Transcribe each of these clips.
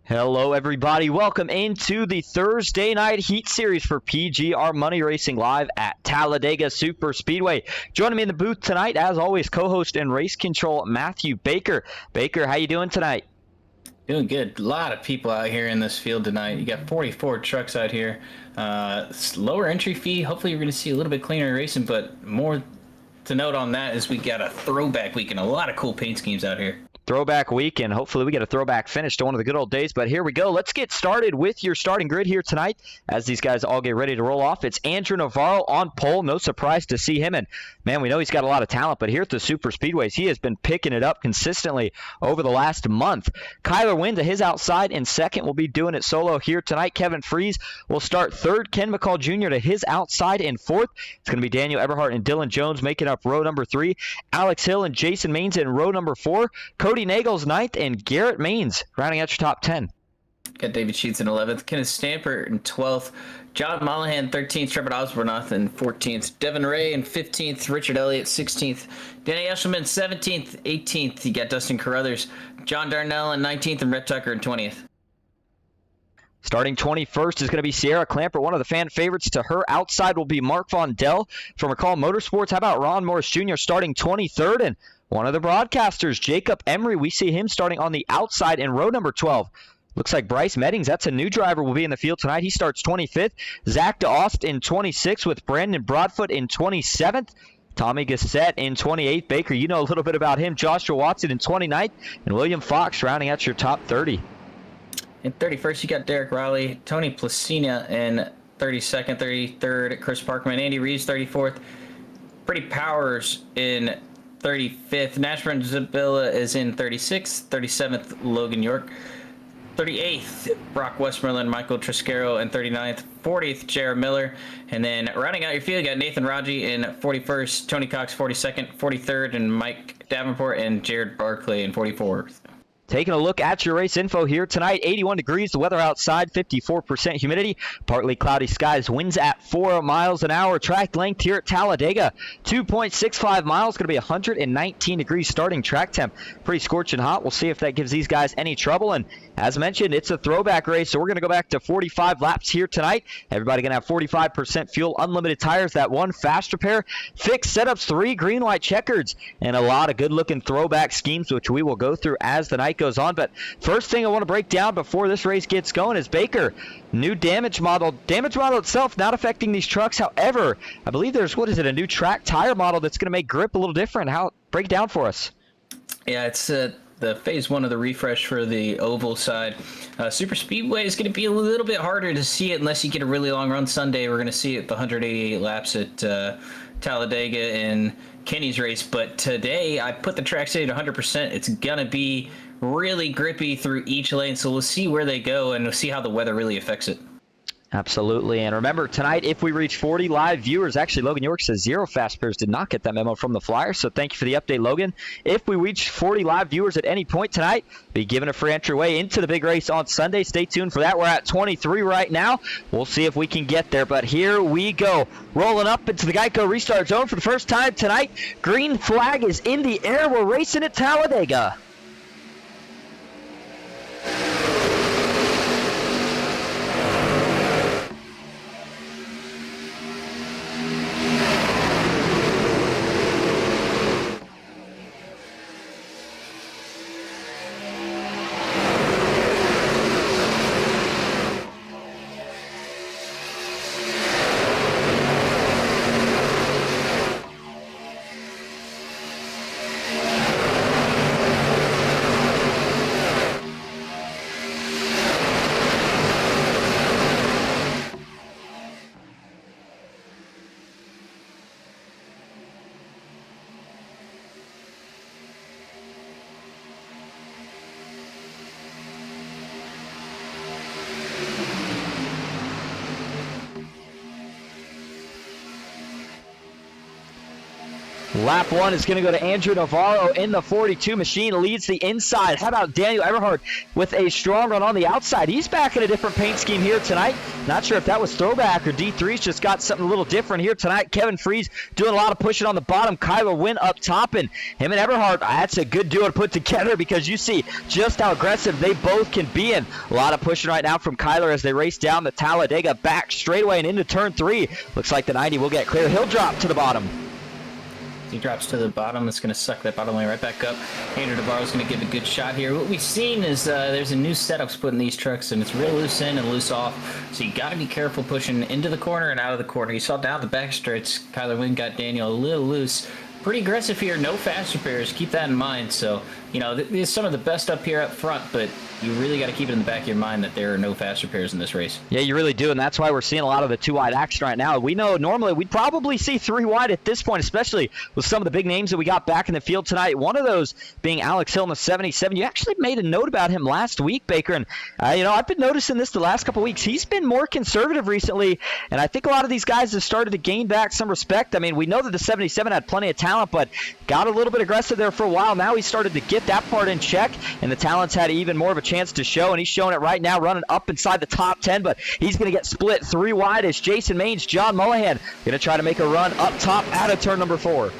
Hello, everybody. Welcome into the Thursday night heat series for PGR Money Racing live at Talladega Superspeedway. Joining me in the booth tonight, as always, co-host and race control Matthew Baker. Baker, how you doing tonight? Doing good. A lot of people out here in this field tonight. You got 44 trucks out here. Lower entry fee. Hopefully you're going to see a little bit cleaner racing, but more to note on that is we got a throwback weekend. A lot of cool paint schemes out here. Throwback week, and hopefully we get a throwback finish to one of the good old days. But here we go. Let's get started with your starting grid here tonight as these guys all get ready to roll off. It's Andrew Navarro on pole. No surprise to see him. And, man, we know he's got a lot of talent, but here at the Super Speedways, he has been picking it up consistently over the last month. Kyler Wynn to his outside in second will be doing it solo here tonight. Kevin Freese will start third. Ken McCall Jr. to his outside in fourth. It's going to be Daniel Eberhardt and Dylan Jones making up row number 3. Alex Hill and Jason Maines in row number 4. Cody Nagels ninth, and Garrett Maines rounding out your top 10. Got David Sheets in 11th, Kenneth Stamper in 12th, John Mollahan 13th, Trevor Osbornoth in 14th, Devin Ray in 15th, Richard Elliott 16th, Danny Eshelman 17th, 18th. You got Dustin Carruthers, John Darnell in 19th, and Rhett Tucker in 20th. Starting 21st is going to be Sierra Clamper. One of the fan favorites to her outside will be Mark Von Dell from McCall Motorsports. How about Ron Morris Jr. starting 23rd? And one of the broadcasters, Jacob Emery, we see him starting on the outside in row number 12. Looks like Bryce Meddings, that's a new driver, will be in the field tonight. He starts 25th. Zach DeAust in 26th with Brandon Broadfoot in 27th. Tommy Gassett in 28th. Baker, you know a little bit about him. Joshua Watson in 29th. And William Fox rounding out your top 30. In 31st, you got Derek Rowley, Tony Placina in 32nd, 33rd, Chris Parkman, Andy Reeves 34th, Pretty Powers in 35th, Nash Zabilla is in 36th, 37th, Logan York, 38th, Brock Westmoreland, Michael Triscaro in 39th, 40th, Jared Miller, and then rounding out your field, you got Nathan Raji in 41st, Tony Cox 42nd, 43rd, and Mike Davenport and Jared Barclay in 44th. Taking a look at your race info here tonight, 81 degrees, the weather outside, 54% humidity, partly cloudy skies, winds at 4 miles an hour. Track length here at Talladega, 2.65 miles, going to be 119 degrees starting track temp. Pretty scorching hot. We'll see if that gives these guys any trouble. And as mentioned, it's a throwback race, so we're going to go back to 45 laps here tonight. Everybody going to have 45% fuel, unlimited tires, that one fast repair, fixed setups, 3 green, white checkers, and a lot of good-looking throwback schemes, which we will go through as the night goes on. But first thing I want to break down before this race gets going is Baker. New damage model. Damage model itself not affecting these trucks. However, I believe there's, a new track tire model that's going to make grip a little different. Break it down for us. Yeah, it's the phase 1 of the refresh for the oval side. Super Speedway is going to be a little bit harder to see it unless you get a really long run Sunday. We're going to see it the 188 laps at Talladega in Kenny's race. But today I put the track state at 100%. It's going to be really grippy through each lane, so we'll see where they go and we'll see how the weather really affects it. Absolutely. And remember, tonight, if we reach 40 live viewers, actually, Logan York says 0 fast pairs, did not get that memo from the flyer, so thank you for the update, Logan. If we reach 40 live viewers at any point tonight, be given a free entryway into the big race on Sunday. Stay tuned for that. We're at 23 right now. We'll see if we can get there, but here we go. Rolling up into the Geico restart zone for the first time tonight. Green flag is in the air. We're racing at Talladega. Lap 1 is going to go to Andrew Navarro in the 42. Machine leads the inside. How about Daniel Eberhard with a strong run on the outside? He's back in a different paint scheme here tonight. Not sure if that was throwback or D3's just got something a little different here tonight. Kevin Freeze doing a lot of pushing on the bottom. Kyler Wynn up top, and him and Eberhard, that's a good duo to put together because you see just how aggressive they both can be in. A lot of pushing right now from Kyler as they race down the Talladega back straightaway and into turn 3. Looks like the 90 will get clear. He'll drop to the bottom. He drops to the bottom. It's going to suck that bottom lane right back up. Andrew Navarro's going to give a good shot here. What we've seen is there's a new setup put in these trucks, and it's real loose in and loose off. So you got to be careful pushing into the corner and out of the corner. You saw down the back stretch, Kyler Wynn got Daniel a little loose. Pretty aggressive here. No fast repairs. Keep that in mind. So, you know, there's some of the best up here up front, but you really got to keep it in the back of your mind that there are no fast repairs in this race. Yeah, you really do, and that's why we're seeing a lot of the 2-wide action right now. We know normally we'd probably see 3-wide at this point, especially with some of the big names that we got back in the field tonight. One of those being Alex Hill in the 77. You actually made a note about him last week, Baker, and you know, I've been noticing this the last couple weeks. He's been more conservative recently, and I think a lot of these guys have started to gain back some respect. I mean, we know that the 77 had plenty of talent, but got a little bit aggressive there for a while. Now he started to get that part in check, and the talents had even more of a chance to show, and he's showing it right now, running up inside the top 10, but he's going to get split 3-wide as Jason Maines, John Mullihan going to try to make a run up top out of turn number 4.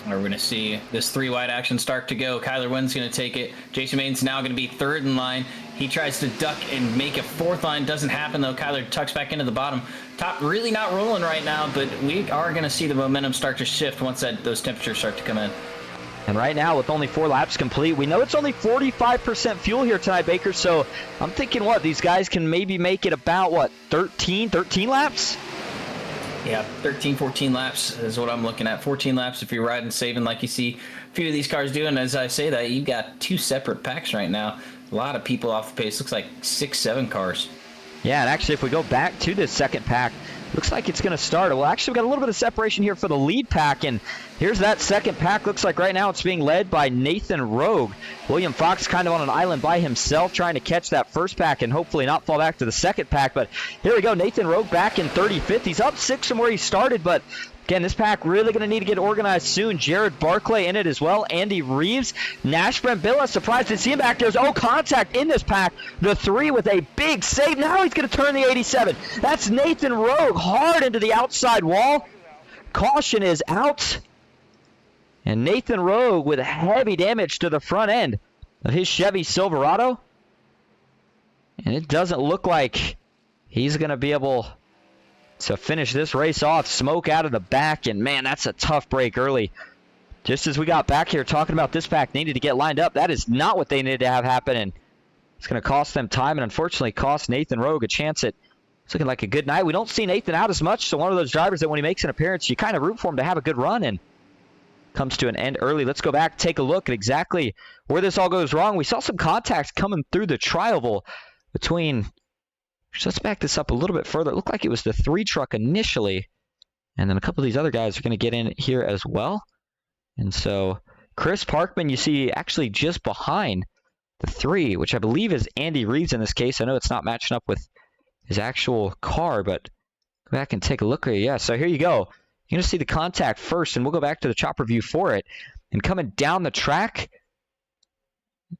We're going to see this 3-wide action start to go. Kyler Wynn's going to take it. Jason Maines now going to be 3rd in line. He tries to duck and make a 4th line. Doesn't happen, though. Kyler tucks back into the bottom. Top really not rolling right now, but we are going to see the momentum start to shift once those temperatures start to come in. And right now, with only 4 laps complete, we know it's only 45% fuel here tonight, Baker, so I'm thinking, these guys can maybe make it about, 13 laps? Yeah, 13, 14 laps is what I'm looking at. 14 laps if you're riding saving like you see a few of these cars doing. As I say that, you've got 2 separate packs right now. A lot of people off the pace. Looks like 6, 7 cars. Yeah, and actually, if we go back to this second pack, looks like it's going to start. Well, actually, we've got a little bit of separation here for the lead pack, and here's that second pack. Looks like right now it's being led by Nathan Rogue. William Fox kind of on an island by himself trying to catch that first pack and hopefully not fall back to the second pack. But here we go, Nathan Rogue back in 35th. He's up 6 from where he started, but again, this pack really going to need to get organized soon. Jared Barclay in it as well. Andy Reeves. Nash Brambilla, surprised to see him back there. Oh, contact in this pack. The 3 with a big save. Now he's going to turn the 87. That's Nathan Rogue hard into the outside wall. Caution is out. And Nathan Rogue with heavy damage to the front end of his Chevy Silverado. And it doesn't look like he's going to be able to finish this race off. Smoke out of the back, and man, that's a tough break early. Just as we got back here talking about this pack needed to get lined up, that is not what they needed to have happen, and it's going to cost them time and unfortunately cost Nathan Rogue a chance at it's looking like a good night. We don't see Nathan out as much, so one of those drivers that when he makes an appearance, you kind of root for him to have a good run, and comes to an end early. Let's go back, take a look at exactly where this all goes wrong. We saw some contacts coming through the tri-oval between, so let's back this up a little bit further. It looked like it was the 3 truck initially, and then a couple of these other guys are going to get in here as well. And so Chris Parkman, you see actually just behind the 3, which I believe is Andy Reeves in this case. I know it's not matching up with his actual car, but go back and take a look here. Yeah, so here you go. You're going to see the contact first, and we'll go back to the chopper view for it. And coming down the track,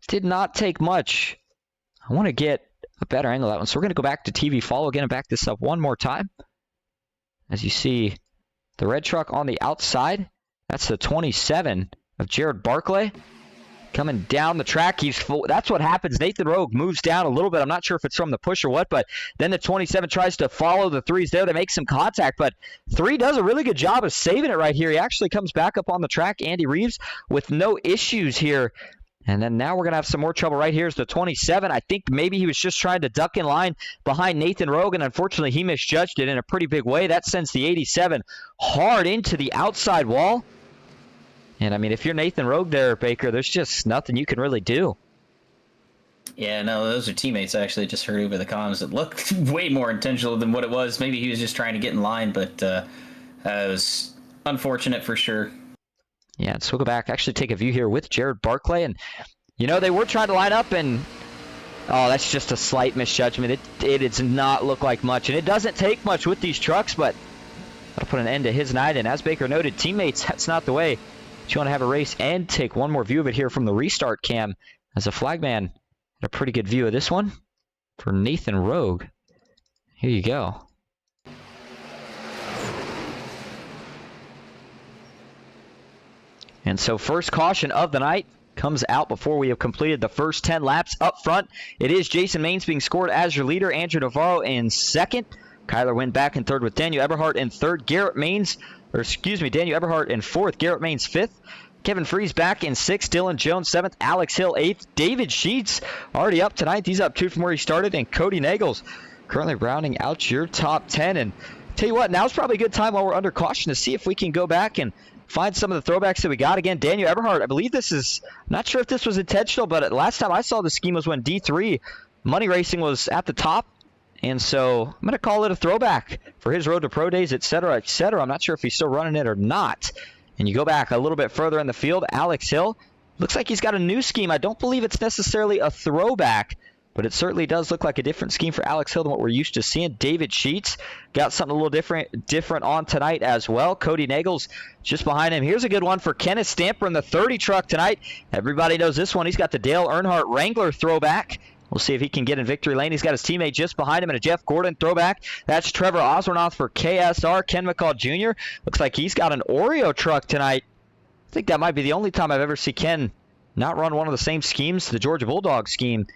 did not take much. I want to get a better angle of that one. So we're going to go back to TV follow again and back this up one more time. As you see the red truck on the outside, that's the 27 of Jared Barclay. Coming down the track, that's what happens. Nathan Rogue moves down a little bit. I'm not sure if it's from the push or what, but then the 27 tries to follow the 3's there. They make some contact, but 3 does a really good job of saving it right here. He actually comes back up on the track, Andy Reeves, with no issues here. And then now we're going to have some more trouble right here is the 27. I think maybe he was just trying to duck in line behind Nathan Rogue, and unfortunately he misjudged it in a pretty big way. That sends the 87 hard into the outside wall. And, I mean, if you're Nathan Rogue there, Baker, there's just nothing you can really do. Yeah, no, those are teammates. I actually just heard over the comms. It looked way more intentional than what it was. Maybe he was just trying to get in line, but it was unfortunate for sure. Yeah, so we'll go back, actually take a view here with Jared Barclay. And, you know, they were trying to line up, and, oh, that's just a slight misjudgment. It does not look like much. And it doesn't take much with these trucks, but that'll put an end to his night. And as Baker noted, teammates, that's not the way Do you want to have a race and take one more view of it here from the restart cam as a flagman had a pretty good view of this one for Nathan Rogue. Here you go. And so first caution of the night comes out before we have completed the first 10 laps. Up front, it is Jason Maines being scored as your leader. Andrew Navarro in second. Kyler Wynn back in third with Daniel Eberhardt in third. Daniel Eberhardt in fourth. Garrett Maines fifth. Kevin Freese back in sixth. Dylan Jones seventh. Alex Hill eighth. David Sheets already up tonight. He's up 2 from where he started. And Cody Nagels currently rounding out your top 10. And tell you what, now's probably a good time while we're under caution to see if we can go back and find some of the throwbacks that we got. Again, Daniel Eberhardt, I believe this is, I'm not sure if this was intentional, but last time I saw the scheme was when D3 Money Racing was at the top. And so I'm going to call it a throwback for his Road to Pro Days, et cetera, et cetera. I'm not sure if he's still running it or not. And you go back a little bit further in the field, Alex Hill, looks like he's got a new scheme. I don't believe it's necessarily a throwback, but it certainly does look like a different scheme for Alex Hill than what we're used to seeing. David Sheets got something a little different on tonight as well. Cody Nagels just behind him. Here's a good one for Kenneth Stamper in the 30 truck tonight. Everybody knows this one. He's got the Dale Earnhardt Wrangler throwback. We'll see if he can get in victory lane. He's got his teammate just behind him in a Jeff Gordon throwback. That's Trevor Osbornoff for KSR. Ken McCall Jr. looks like he's got an Oreo truck tonight. I think that might be the only time I've ever seen Ken not run one of the same schemes, the Georgia Bulldog scheme.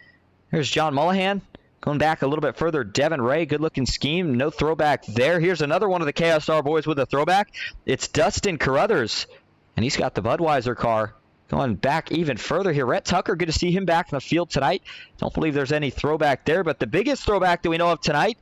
There's John Mullahan. Going back a little bit further, Devin Ray, good-looking scheme. No throwback there. Here's another one of the KSR boys with a throwback. It's Dustin Carruthers, and he's got the Budweiser car. Going back even further here, Rhett Tucker, good to see him back in the field tonight. Don't believe there's any throwback there, but the biggest throwback that we know of tonight,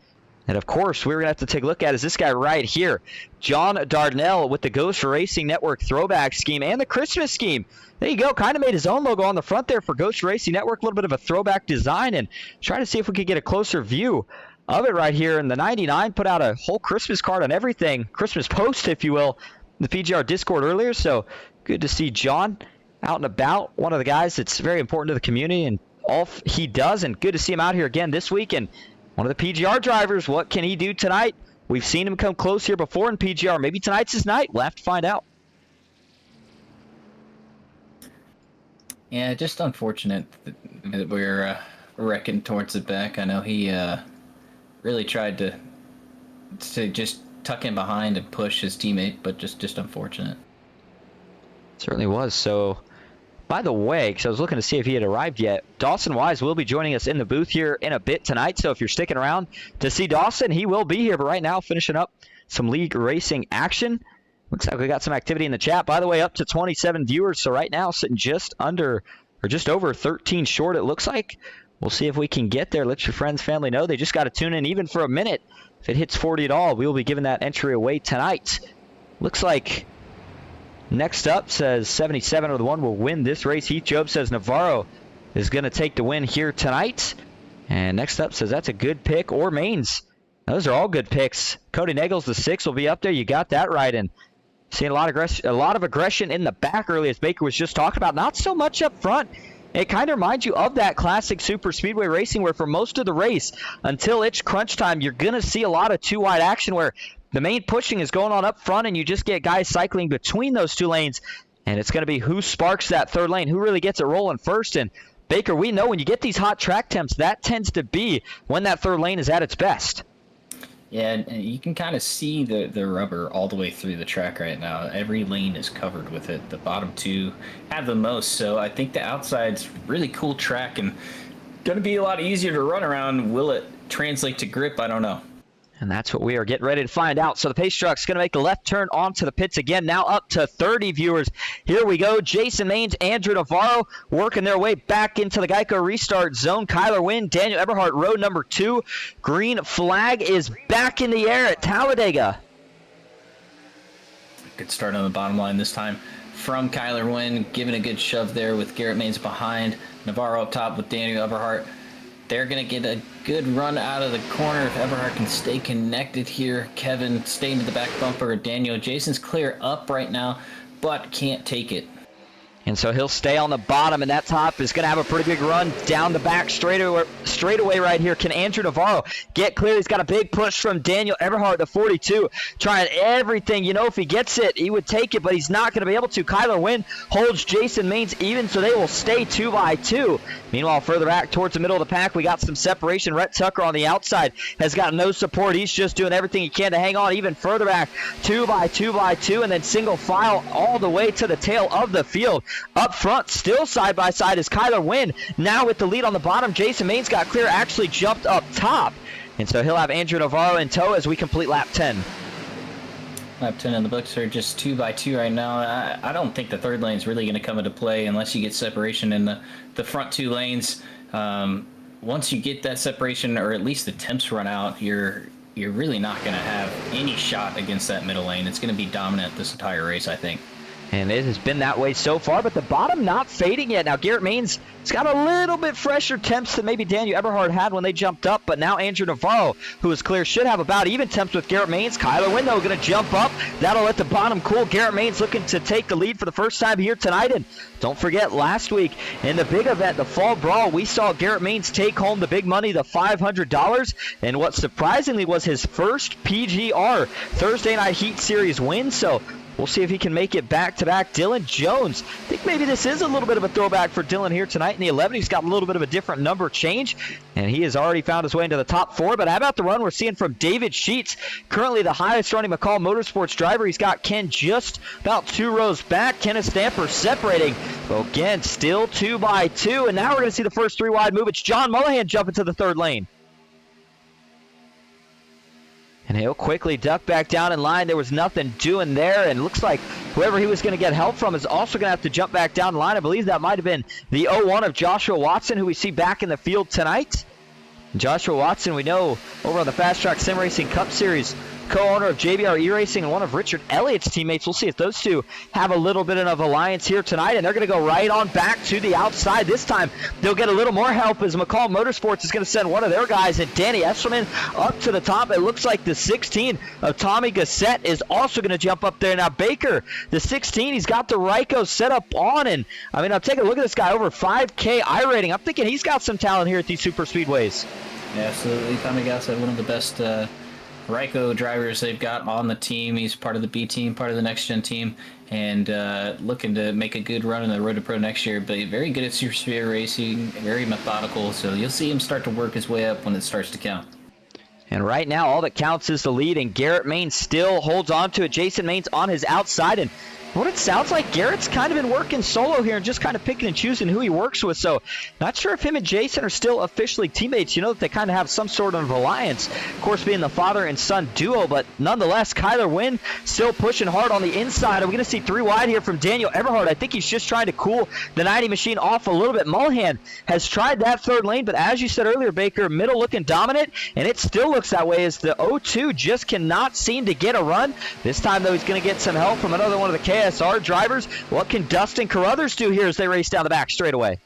and of course we're going to have to take a look at, is this guy right here. John Darnell with the Ghost Racing Network throwback scheme and the Christmas scheme. There you go, kind of made his own logo on the front there for Ghost Racing Network, a little bit of a throwback design, and try to see if we could get a closer view of it right here. And the 99 put out a whole Christmas card on everything, Christmas post, if you will, in the PGR Discord earlier, so good to see John out and about, one of the guys that's very important to the community and all he does, and good to see him out here again this week. And one of the PGR drivers, what can he do tonight? We've seen him come close here before in PGR. Maybe tonight's his night. We'll have to find out. Yeah, just unfortunate that we're wrecking towards the back. I know he really tried to just tuck in behind and push his teammate, but just unfortunate. Certainly was. So, by the way, because I was looking to see if he had arrived yet, Dawson Wise will be joining us in the booth here in a bit tonight. So if you're sticking around to see Dawson, he will be here. But right now, finishing up some league racing action. Looks like we got some activity in the chat. By the way, up to 27 viewers. So right now, sitting just under or just over 13 short, it looks like. We'll see if we can get there. Let your friends, family know. They just got to tune in even for a minute. If it hits 40 at all, we will be giving that entry away tonight. Looks like next up says 77 or the one will win this race. Heath Job says Navarro is going to take the win here tonight. And next up says that's a good pick, or Maines. Those are all good picks. Cody Nagels, the 6, will be up there. You got that right. And seeing a lot of aggression in the back early, as Baker was just talking about. Not so much up front. It kind of reminds you of that classic super speedway racing where for most of the race, until it's crunch time, you're going to see a lot of two-wide action where the main pushing is going on up front, and you just get guys cycling between those two lanes, and it's going to be who sparks that third lane, who really gets it rolling first. And Baker, we know when you get these hot track temps, that tends to be when that third lane is at its best. Yeah, and you can kind of see the rubber all the way through the track right now. Every lane is covered with it. The bottom two have the most, so I think the outside's really cool track and going to be a lot easier to run around. Will it translate to grip? I don't know. And that's what we are getting ready to find out. So the pace truck's going to make the left turn onto the pits again. Now up to 30 viewers. Here we go. Jason Maines, Andrew Navarro working their way back into the Geico restart zone. Kyler Wynn, Daniel Eberhardt, row number 2. Green flag is back in the air at Talladega. Good start on the bottom line this time from Kyler Wynn, giving a good shove there with Garrett Maines behind. Navarro up top with Daniel Eberhardt. They're going to get a good run out of the corner if Eberhardt can stay connected here. Kevin staying to the back bumper. Daniel, Jason's clear up right now, but can't take it. And so he'll stay on the bottom, and that top is going to have a pretty big run down the back straightaway right here. Can Andrew Navarro get clear? He's got a big push from Daniel Eberhardt, the 42, trying everything. You know, if he gets it, he would take it, but he's not going to be able to. Kyler Wynn holds Jason Maines even, so they will stay 2 by 2. Meanwhile, further back towards the middle of the pack, we got some separation. Rhett Tucker on the outside has got no support. He's just doing everything he can to hang on even further back. 2 by 2 by 2, and then single file all the way to the tail of the field. Up front, still side by side, is Kyler Wynn. Now with the lead on the bottom, Jason Maines got clear, actually jumped up top. And so he'll have Andrew Navarro in tow as we complete lap 10. Lap 10 in the books are just 2 by 2 right now. I don't think the third lane is really going to come into play unless you get separation in the front 2 lanes. Once you get that separation, or at least the temps run out, you're really not going to have any shot against that middle lane. It's going to be dominant this entire race, I think. And it has been that way so far, but the bottom not fading yet. Now, Garrett Maines has got a little bit fresher temps than maybe Daniel Eberhardt had when they jumped up, but now Andrew Navarro, who is clear, should have about even temps with Garrett Maines. Kyler Wynn, though, going to jump up. That'll let the bottom cool. Garrett Maines looking to take the lead for the first time here tonight. And don't forget, last week in the big event, the Fall Brawl, we saw Garrett Maines take home the big money, the $500, and what surprisingly was his first PGR Thursday Night Heat Series win. So we'll see if he can make it back-to-back. Dylan Jones, I think maybe this is a little bit of a throwback for Dylan here tonight in the 11. He's got a little bit of a different number change, and he has already found his way into the top 4. But how about the run we're seeing from David Sheets, currently the highest-running McCall Motorsports driver. He's got Ken just about 2 rows back. Kenneth Stamper separating. But again, still 2 by 2, and now we're going to see the first 3-wide move. It's John Mullihan jumping to the third lane. And he'll quickly duck back down in line. There was nothing doing there, and it looks like whoever he was going to get help from is also going to have to jump back down in line. I believe that might have been the 01 of Joshua Watson, who we see back in the field tonight. Joshua Watson, we know, over on the Fast Track Sim Racing Cup Series, co-owner of JBR E-Racing and one of Richard Elliott's teammates. We'll see if those two have a little bit of alliance here tonight, and they're going to go right on back to the outside. This time, they'll get a little more help as McCall Motorsports is going to send one of their guys, and Danny Esselman up to the top. It looks like the 16 of Tommy Gassett is also going to jump up there. Now, Baker, the 16, he's got the Ryko set up on, and, I mean, I'm taking a look at this guy, over 5K I-rating. I'm thinking he's got some talent here at these super speedways. Yeah, absolutely. Tommy Gassett, one of the best Ryko drivers they've got on the team. He's part of the B team, part of the next gen team, and looking to make a good run in the Road to Pro next year. But very good at super speed racing, very methodical. So you'll see him start to work his way up when it starts to count. And right now, all that counts is the lead, and Garrett Maines still holds on to it. Jason Maines on his outside, and what it sounds like, Garrett's kind of been working solo here and just kind of picking and choosing who he works with. So not sure if him and Jason are still officially teammates. You know that they kind of have some sort of alliance, of course, being the father and son duo. But nonetheless, Kyler Wynn still pushing hard on the inside. Are we going to see 3 wide here from Daniel Eberhardt? I think he's just trying to cool the 90 machine off a little bit. Mullihan has tried that third lane, but as you said earlier, Baker, middle looking dominant, and it still looks that way as the 02 just cannot seem to get a run. This time, though, he's going to get some help from another one of the KSR drivers. What can Dustin Carruthers do here as they race down the back straightaway?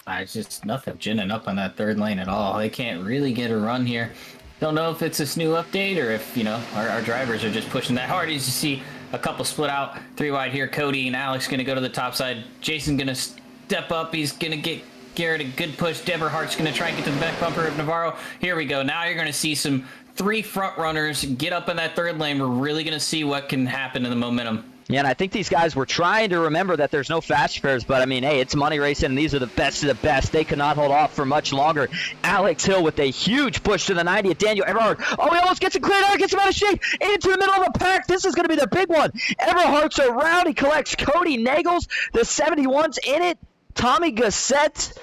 It's just nothing ginning up on that third lane at all. They can't really get a run here. Don't know if it's this new update or if, you know, our drivers are just pushing that hard. As you see, a couple split out, 3 wide here. Cody and Alex going to go to the top side. Jason going to step up. He's going to get Garrett a good push. Deberhardt's going to try and get to the back bumper of Navarro. Here we go. Now you're going to see some 3 front runners get up in that third lane. We're really going to see what can happen in the momentum. Yeah, and I think these guys were trying to remember that there's no fast pairs, but I mean, hey, it's money racing, and these are the best of the best. They cannot hold off for much longer. Alex Hill with a huge push to the 90th. Daniel Eberhardt, oh, he almost gets it cleared out, gets him out of shape, into the middle of the pack. This is going to be the big one. Eberhardt's around, he collects Cody Nagels, the 71's in it, Tommy Gassett.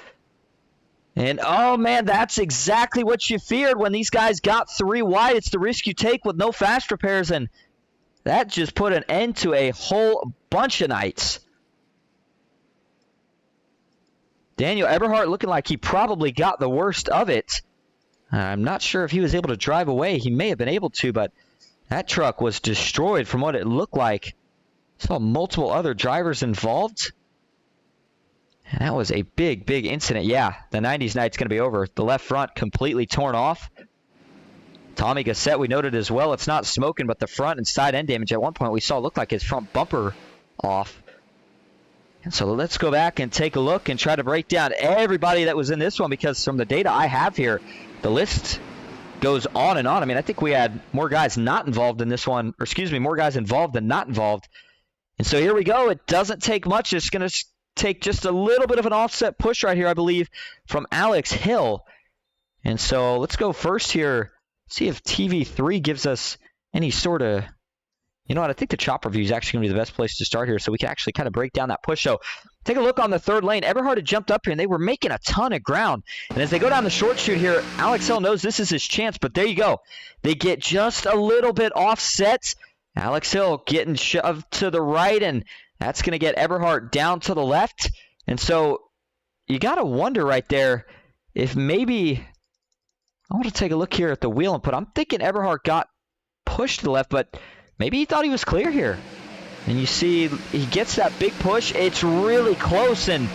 And, oh, man, that's exactly what you feared when these guys got 3 wide. It's the risk you take with no fast repairs, and that just put an end to a whole bunch of nights. Daniel Eberhardt looking like he probably got the worst of it. I'm not sure if he was able to drive away. He may have been able to, but that truck was destroyed from what it looked like. Saw multiple other drivers involved. And that was a big, big incident. Yeah, the 90s night's going to be over. The left front completely torn off. Tommy Gassett, we noted as well, it's not smoking, but the front and side end damage at one point we saw looked like his front bumper off. And so let's go back and take a look and try to break down everybody that was in this one, because from the data I have here, the list goes on and on. I mean, I think we had more guys not involved in this one, or excuse me, more guys involved than not involved. And so here we go. It doesn't take much. It's going to take just a little bit of an offset push right here, I believe, from Alex Hill. And so let's go first here. See if TV3 gives us any sort of... You know what? I think the chop review is actually going to be the best place to start here, so we can actually kind of break down that push. So take a look on the third lane. Eberhard had jumped up here, and they were making a ton of ground. And as they go down the short chute here, Alex Hill knows this is his chance, but there you go. They get just a little bit offset. Alex Hill getting shoved to the right, and that's going to get Eberhard down to the left. And so you got to wonder right there if maybe... I want to take a look here at the wheel input. I'm thinking Eberhard got pushed to the left, but maybe he thought he was clear here. And you see he gets that big push. It's really close, and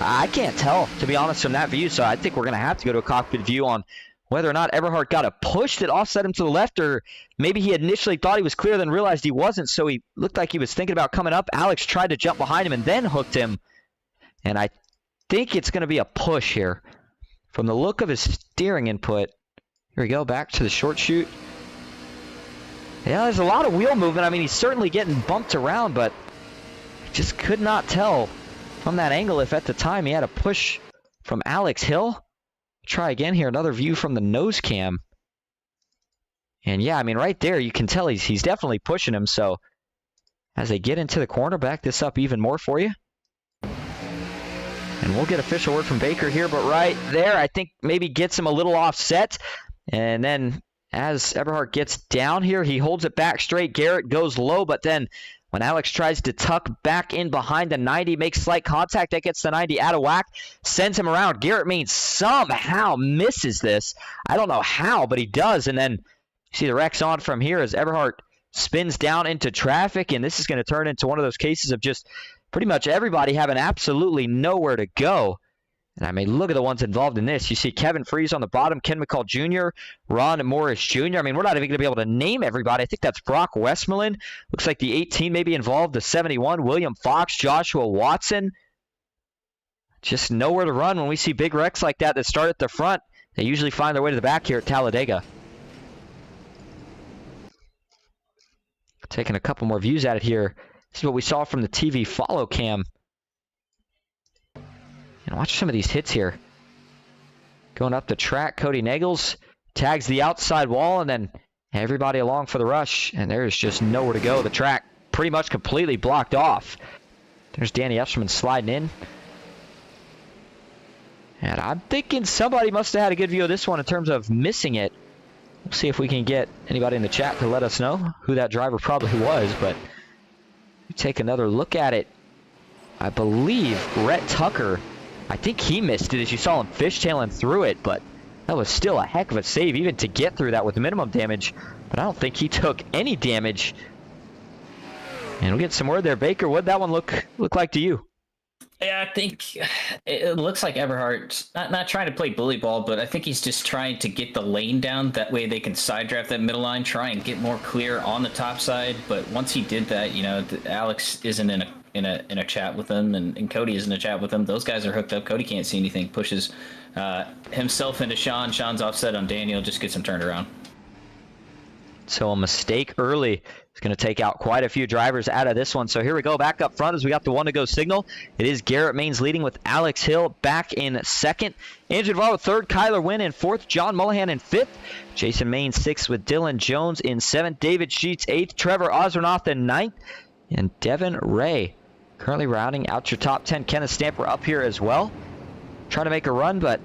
I can't tell, to be honest, from that view. So I think we're going to have to go to a cockpit view on whether or not Eberhard got a push that offset him to the left, or maybe he initially thought he was clear, then realized he wasn't, so he looked like he was thinking about coming up. Alex tried to jump behind him and then hooked him. And I think it's going to be a push here. From the look of his steering input, here we go, back to the short chute. Yeah, there's a lot of wheel movement. I mean, he's certainly getting bumped around, but just could not tell from that angle if at the time he had a push from Alex Hill. Try again here, another view from the nose cam. And yeah, I mean, right there, you can tell he's definitely pushing him. So as they get into the corner, back this up even more for you. And we'll get official word from Baker here, but right there, I think maybe gets him a little offset. And then as Eberhard gets down here, he holds it back straight. Garrett goes low, but then when Alex tries to tuck back in behind the 90, makes slight contact, that gets the 90 out of whack, sends him around. Garrett Means somehow misses this. I don't know how, but he does. And then you see the wrecks on from here as Eberhard spins down into traffic, and this is going to turn into one of those cases of just pretty much everybody having absolutely nowhere to go. And I mean, look at the ones involved in this. You see Kevin Freeze on the bottom, Ken McCall Jr., Ron Morris Jr. I mean, we're not even going to be able to name everybody. I think that's Brock Westmoreland. Looks like the 18 may be involved, the 71, William Fox, Joshua Watson. Just nowhere to run when we see big wrecks like that start at the front. They usually find their way to the back here at Talladega. Taking a couple more views at it here. This is what we saw from the TV follow cam. And watch some of these hits here. Going up the track, Cody Nagels tags the outside wall, and then everybody along for the rush. And there's just nowhere to go. The track pretty much completely blocked off. There's Danny Epsterman sliding in. And I'm thinking somebody must have had a good view of this one in terms of missing it. We'll see if we can get anybody in the chat to let us know who that driver probably was, but take another look at it. I believe Rhett Tucker, I think he missed it as you saw him fishtailing through it, but that was still a heck of a save even to get through that with minimum damage. But I don't think he took any damage. And we'll get some word there. Baker, what'd that one look like to you? Yeah, I think it looks like Eberhard's not trying to play bully ball, but I think he's just trying to get the lane down. That way they can side draft that middle line, try and get more clear on the top side. But once he did that, you know, Alex isn't in a chat with him, and Cody isn't in a chat with him. Those guys are hooked up. Cody can't see anything. Pushes himself into Sean. Sean's offset on Daniel, just gets him turned around. So a mistake early is going to take out quite a few drivers out of this one. So here we go back up front as we got the 1-to-go signal. It is Garrett Maines leading with Alex Hill back in second. Andrew Duvall with third. Kyler Wynn in fourth. John Mullihan in fifth. Jason Maines sixth with Dylan Jones in seventh. David Sheets eighth. Trevor Ozernoth in ninth. And Devin Ray currently rounding out your top 10. Kenneth Stamper up here as well. Trying to make a run, but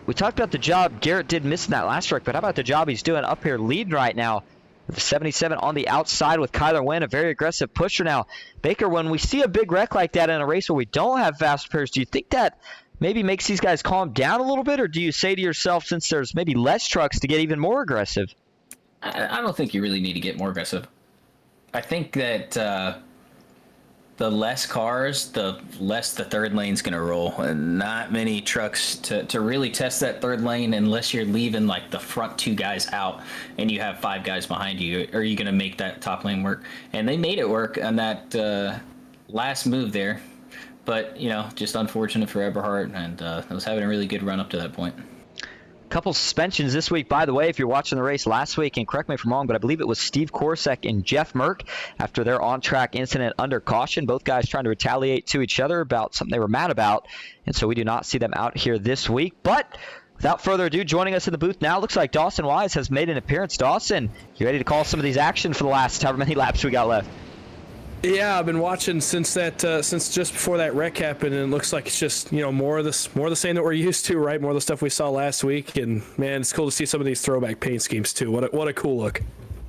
we talked about the job Garrett did miss in that last wreck, but how about the job he's doing up here leading right now? With 77 on the outside with Kyler Wynn, a very aggressive pusher now. Baker, when we see a big wreck like that in a race where we don't have fast pairs, do you think that maybe makes these guys calm down a little bit, or do you say to yourself, since there's maybe less trucks, to get even more aggressive? I don't think you really need to get more aggressive. I think that the less cars, the less the third lane's going to roll. And not many trucks to really test that third lane unless you're leaving like the front two guys out and you have five guys behind you. Are you going to make that top lane work? And they made it work on that last move there but, you know, just unfortunate for Eberhard, and was having a really good run up to that point. Couple suspensions this week, by the way, if you're watching the race last week, and correct me if I'm wrong, but I believe it was Steve Korsak and Jeff Merck after their on-track incident under caution. Both guys trying to retaliate to each other about something they were mad about, and so we do not see them out here this week. But without further ado, joining us in the booth now, looks like Dawson Wise has made an appearance. Dawson, you ready to call some of these action for the last however many laps we got left? Yeah, I've been watching since just before that wreck happened, and it looks like it's just, you know, more of the same that we're used to, right? More of the stuff we saw last week, and man, it's cool to see some of these throwback paint schemes too. What a cool look.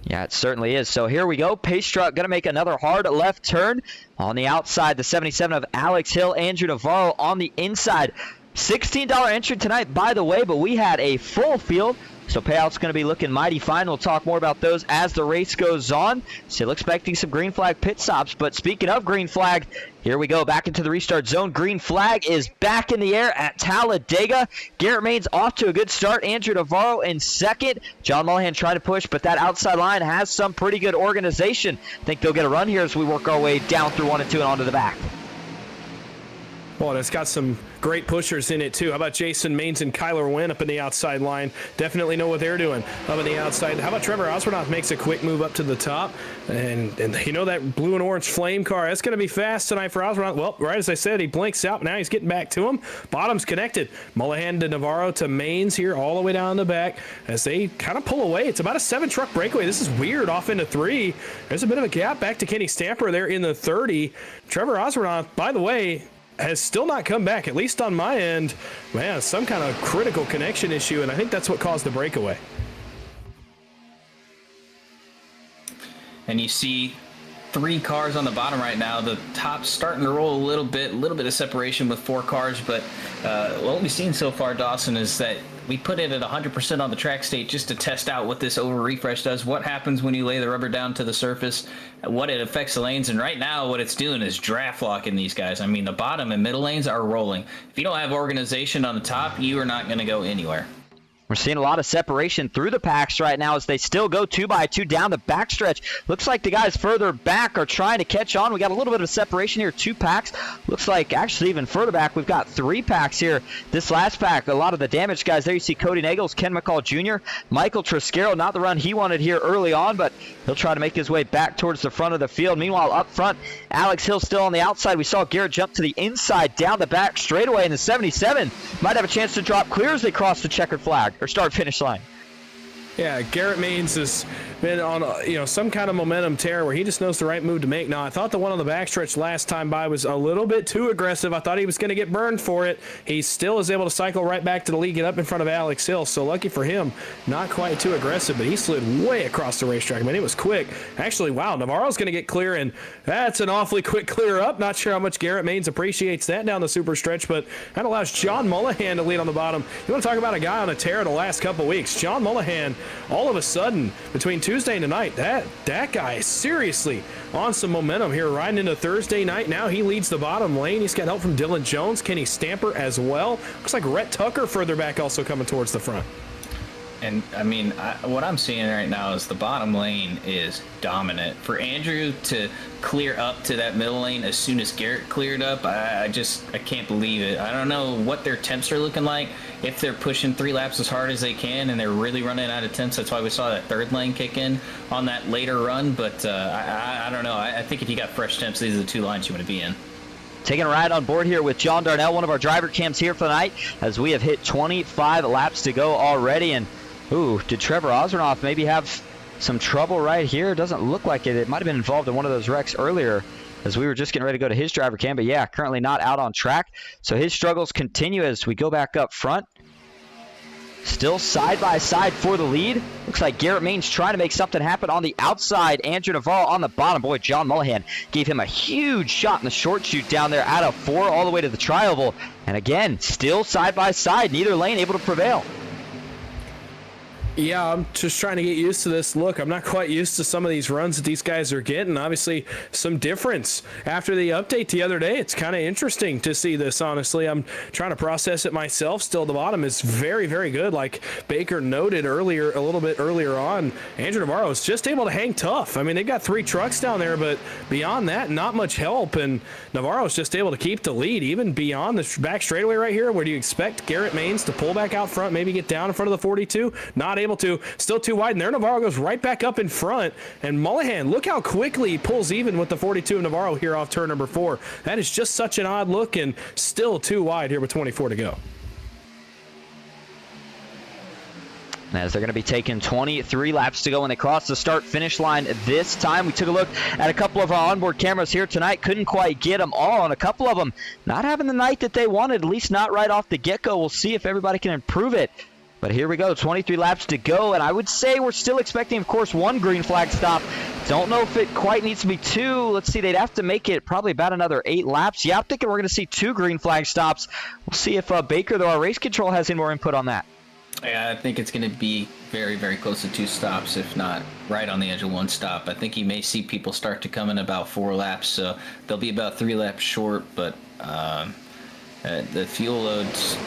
Yeah, it certainly is. So here we go. Pace truck going to make another hard left turn on the outside. The 77 of Alex Hill, Andrew Navarro on the inside. $16 entry tonight, by the way, but we had a full field. So payout's going to be looking mighty fine. We'll talk more about those as the race goes on. Still expecting some green flag pit stops. But speaking of green flag, here we go back into the restart zone. Green flag is back in the air at Talladega. Garrett Maines off to a good start. Andrew Navarro in second. John Mullihan trying to push, but that outside line has some pretty good organization. I think they'll get a run here as we work our way down through 1 and 2 and onto the back. Well, and it's got some great pushers in it, too. How about Jason Maines and Kyler Wynn up in the outside line? Definitely know what they're doing up in the outside. How about Trevor Osbornoff makes a quick move up to the top? And you know that blue and orange flame car, that's going to be fast tonight for Osbornoff. Well, right as I said, he blinks out. Now he's getting back to him. Bottom's connected. Mullihan to Navarro to Maines here all the way down the back as they kind of pull away. It's about a 7-truck breakaway. This is weird off into 3. There's a bit of a gap back to Kenny Stamper there in the 30. Trevor Osbornoff, by the way, has still not come back, at least on my end. Man, some kind of critical connection issue, and I think that's what caused the breakaway. And you see 3 cars on the bottom right now. The top's starting to roll a little bit of separation with 4 cars, but what we've seen so far, Dawson, is that we put it at 100% on the track state just to test out what this over refresh does, what happens when you lay the rubber down to the surface, what it affects the lanes. And right now what it's doing is draft locking these guys. I mean, the bottom and middle lanes are rolling. If you don't have organization on the top, you are not going to go anywhere. We're seeing a lot of separation through the packs right now as they still go 2x2 down the backstretch. Looks like the guys further back are trying to catch on. We got a little bit of separation here, 2 packs. Looks like actually even further back, we've got 3 packs here. This last pack, a lot of the damaged guys there. You see Cody Nagels, Ken McCall Jr., Michael Triscaro, not the run he wanted here early on, but he'll try to make his way back towards the front of the field. Meanwhile, up front, Alex Hill still on the outside. We saw Garrett jump to the inside down the back straightaway, and the 77 might have a chance to drop clear as they cross the checkered flag or start finish line. Yeah, Garrett Maines has been on some kind of momentum tear where he just knows the right move to make. Now, I thought the one on the backstretch last time by was a little bit too aggressive. I thought he was going to get burned for it. He still is able to cycle right back to the lead, get up in front of Alex Hill. So lucky for him, not quite too aggressive, but he slid way across the racetrack. I mean, it was quick. Actually, wow, Navarro's going to get clear, and that's an awfully quick clear up. Not sure how much Garrett Maines appreciates that down the super stretch, but that allows John Mullihan to lead on the bottom. You want to talk about a guy on a tear the last couple weeks. John Mullihan, all of a sudden, between Tuesday and tonight, that guy is seriously on some momentum here, riding into Thursday night. Now he leads the bottom lane. He's got help from Dylan Jones, Kenny Stamper as well. Looks like Rhett Tucker further back also coming towards the front. And, I mean, what I'm seeing right now is the bottom lane is dominant. For Andrew to clear up to that middle lane as soon as Garrett cleared up, I can't believe it. I don't know what their temps are looking like, if they're pushing 3 laps as hard as they can and they're really running out of temps. That's why we saw that 3rd lane kick in on that later run. But I don't know. I think if you got fresh temps, these are the 2 lines you want to be in. Taking a ride on board here with John Darnell, one of our driver cams here for the night, as we have hit 25 laps to go already. And ooh, did Trevor Osbornoff maybe have some trouble right here? Doesn't look like it. It might have been involved in one of those wrecks earlier as we were just getting ready to go to his driver cam. But yeah, currently not out on track. So his struggles continue as we go back up front. Still side by side for the lead. Looks like Garrett Maines trying to make something happen on the outside. Andrew Navarro on the bottom. Boy, John Mullihan gave him a huge shot in the short chute down there out of 4 all the way to the tri-oval. And again, still side by side. Neither lane able to prevail. Yeah, I'm just trying to get used to this. Look, I'm not quite used to some of these runs that these guys are getting. Obviously, some difference after the update the other day. It's kind of interesting to see this, honestly. I'm trying to process it myself. Still, the bottom is very, very good. Like Baker noted earlier, a little bit earlier on, Andrew Navarro is just able to hang tough. I mean, they've got 3 trucks down there, but beyond that, not much help. And Navarro's just able to keep the lead, even beyond the back straightaway right here. Where do you expect Garrett Maines to pull back out front, maybe get down in front of the 42? Not able to, still too wide, and there Navarro goes right back up in front, and Mullihan, look how quickly he pulls even with the 42 of Navarro here off turn number 4. That is just such an odd look, and still too wide here with 24 to go. As they're going to be taking 23 laps to go when they cross the start-finish line this time. We took a look at a couple of our onboard cameras here tonight. Couldn't quite get them all, and a couple of them not having the night that they wanted, at least not right off the get-go. We'll see if everybody can improve it. But here we go, 23 laps to go, and I would say we're still expecting, of course, 1 green flag stop. Don't know if it quite needs to be 2. Let's see, they'd have to make it probably about another 8 laps. Yeah, I'm thinking we're going to see 2 green flag stops. We'll see if Baker, though, our race control, has any more input on that. Yeah, I think it's going to be very, very close to 2 stops, if not right on the edge of 1 stop. I think you may see people start to come in about 4 laps, so they'll be about 3 laps short, but the fuel loads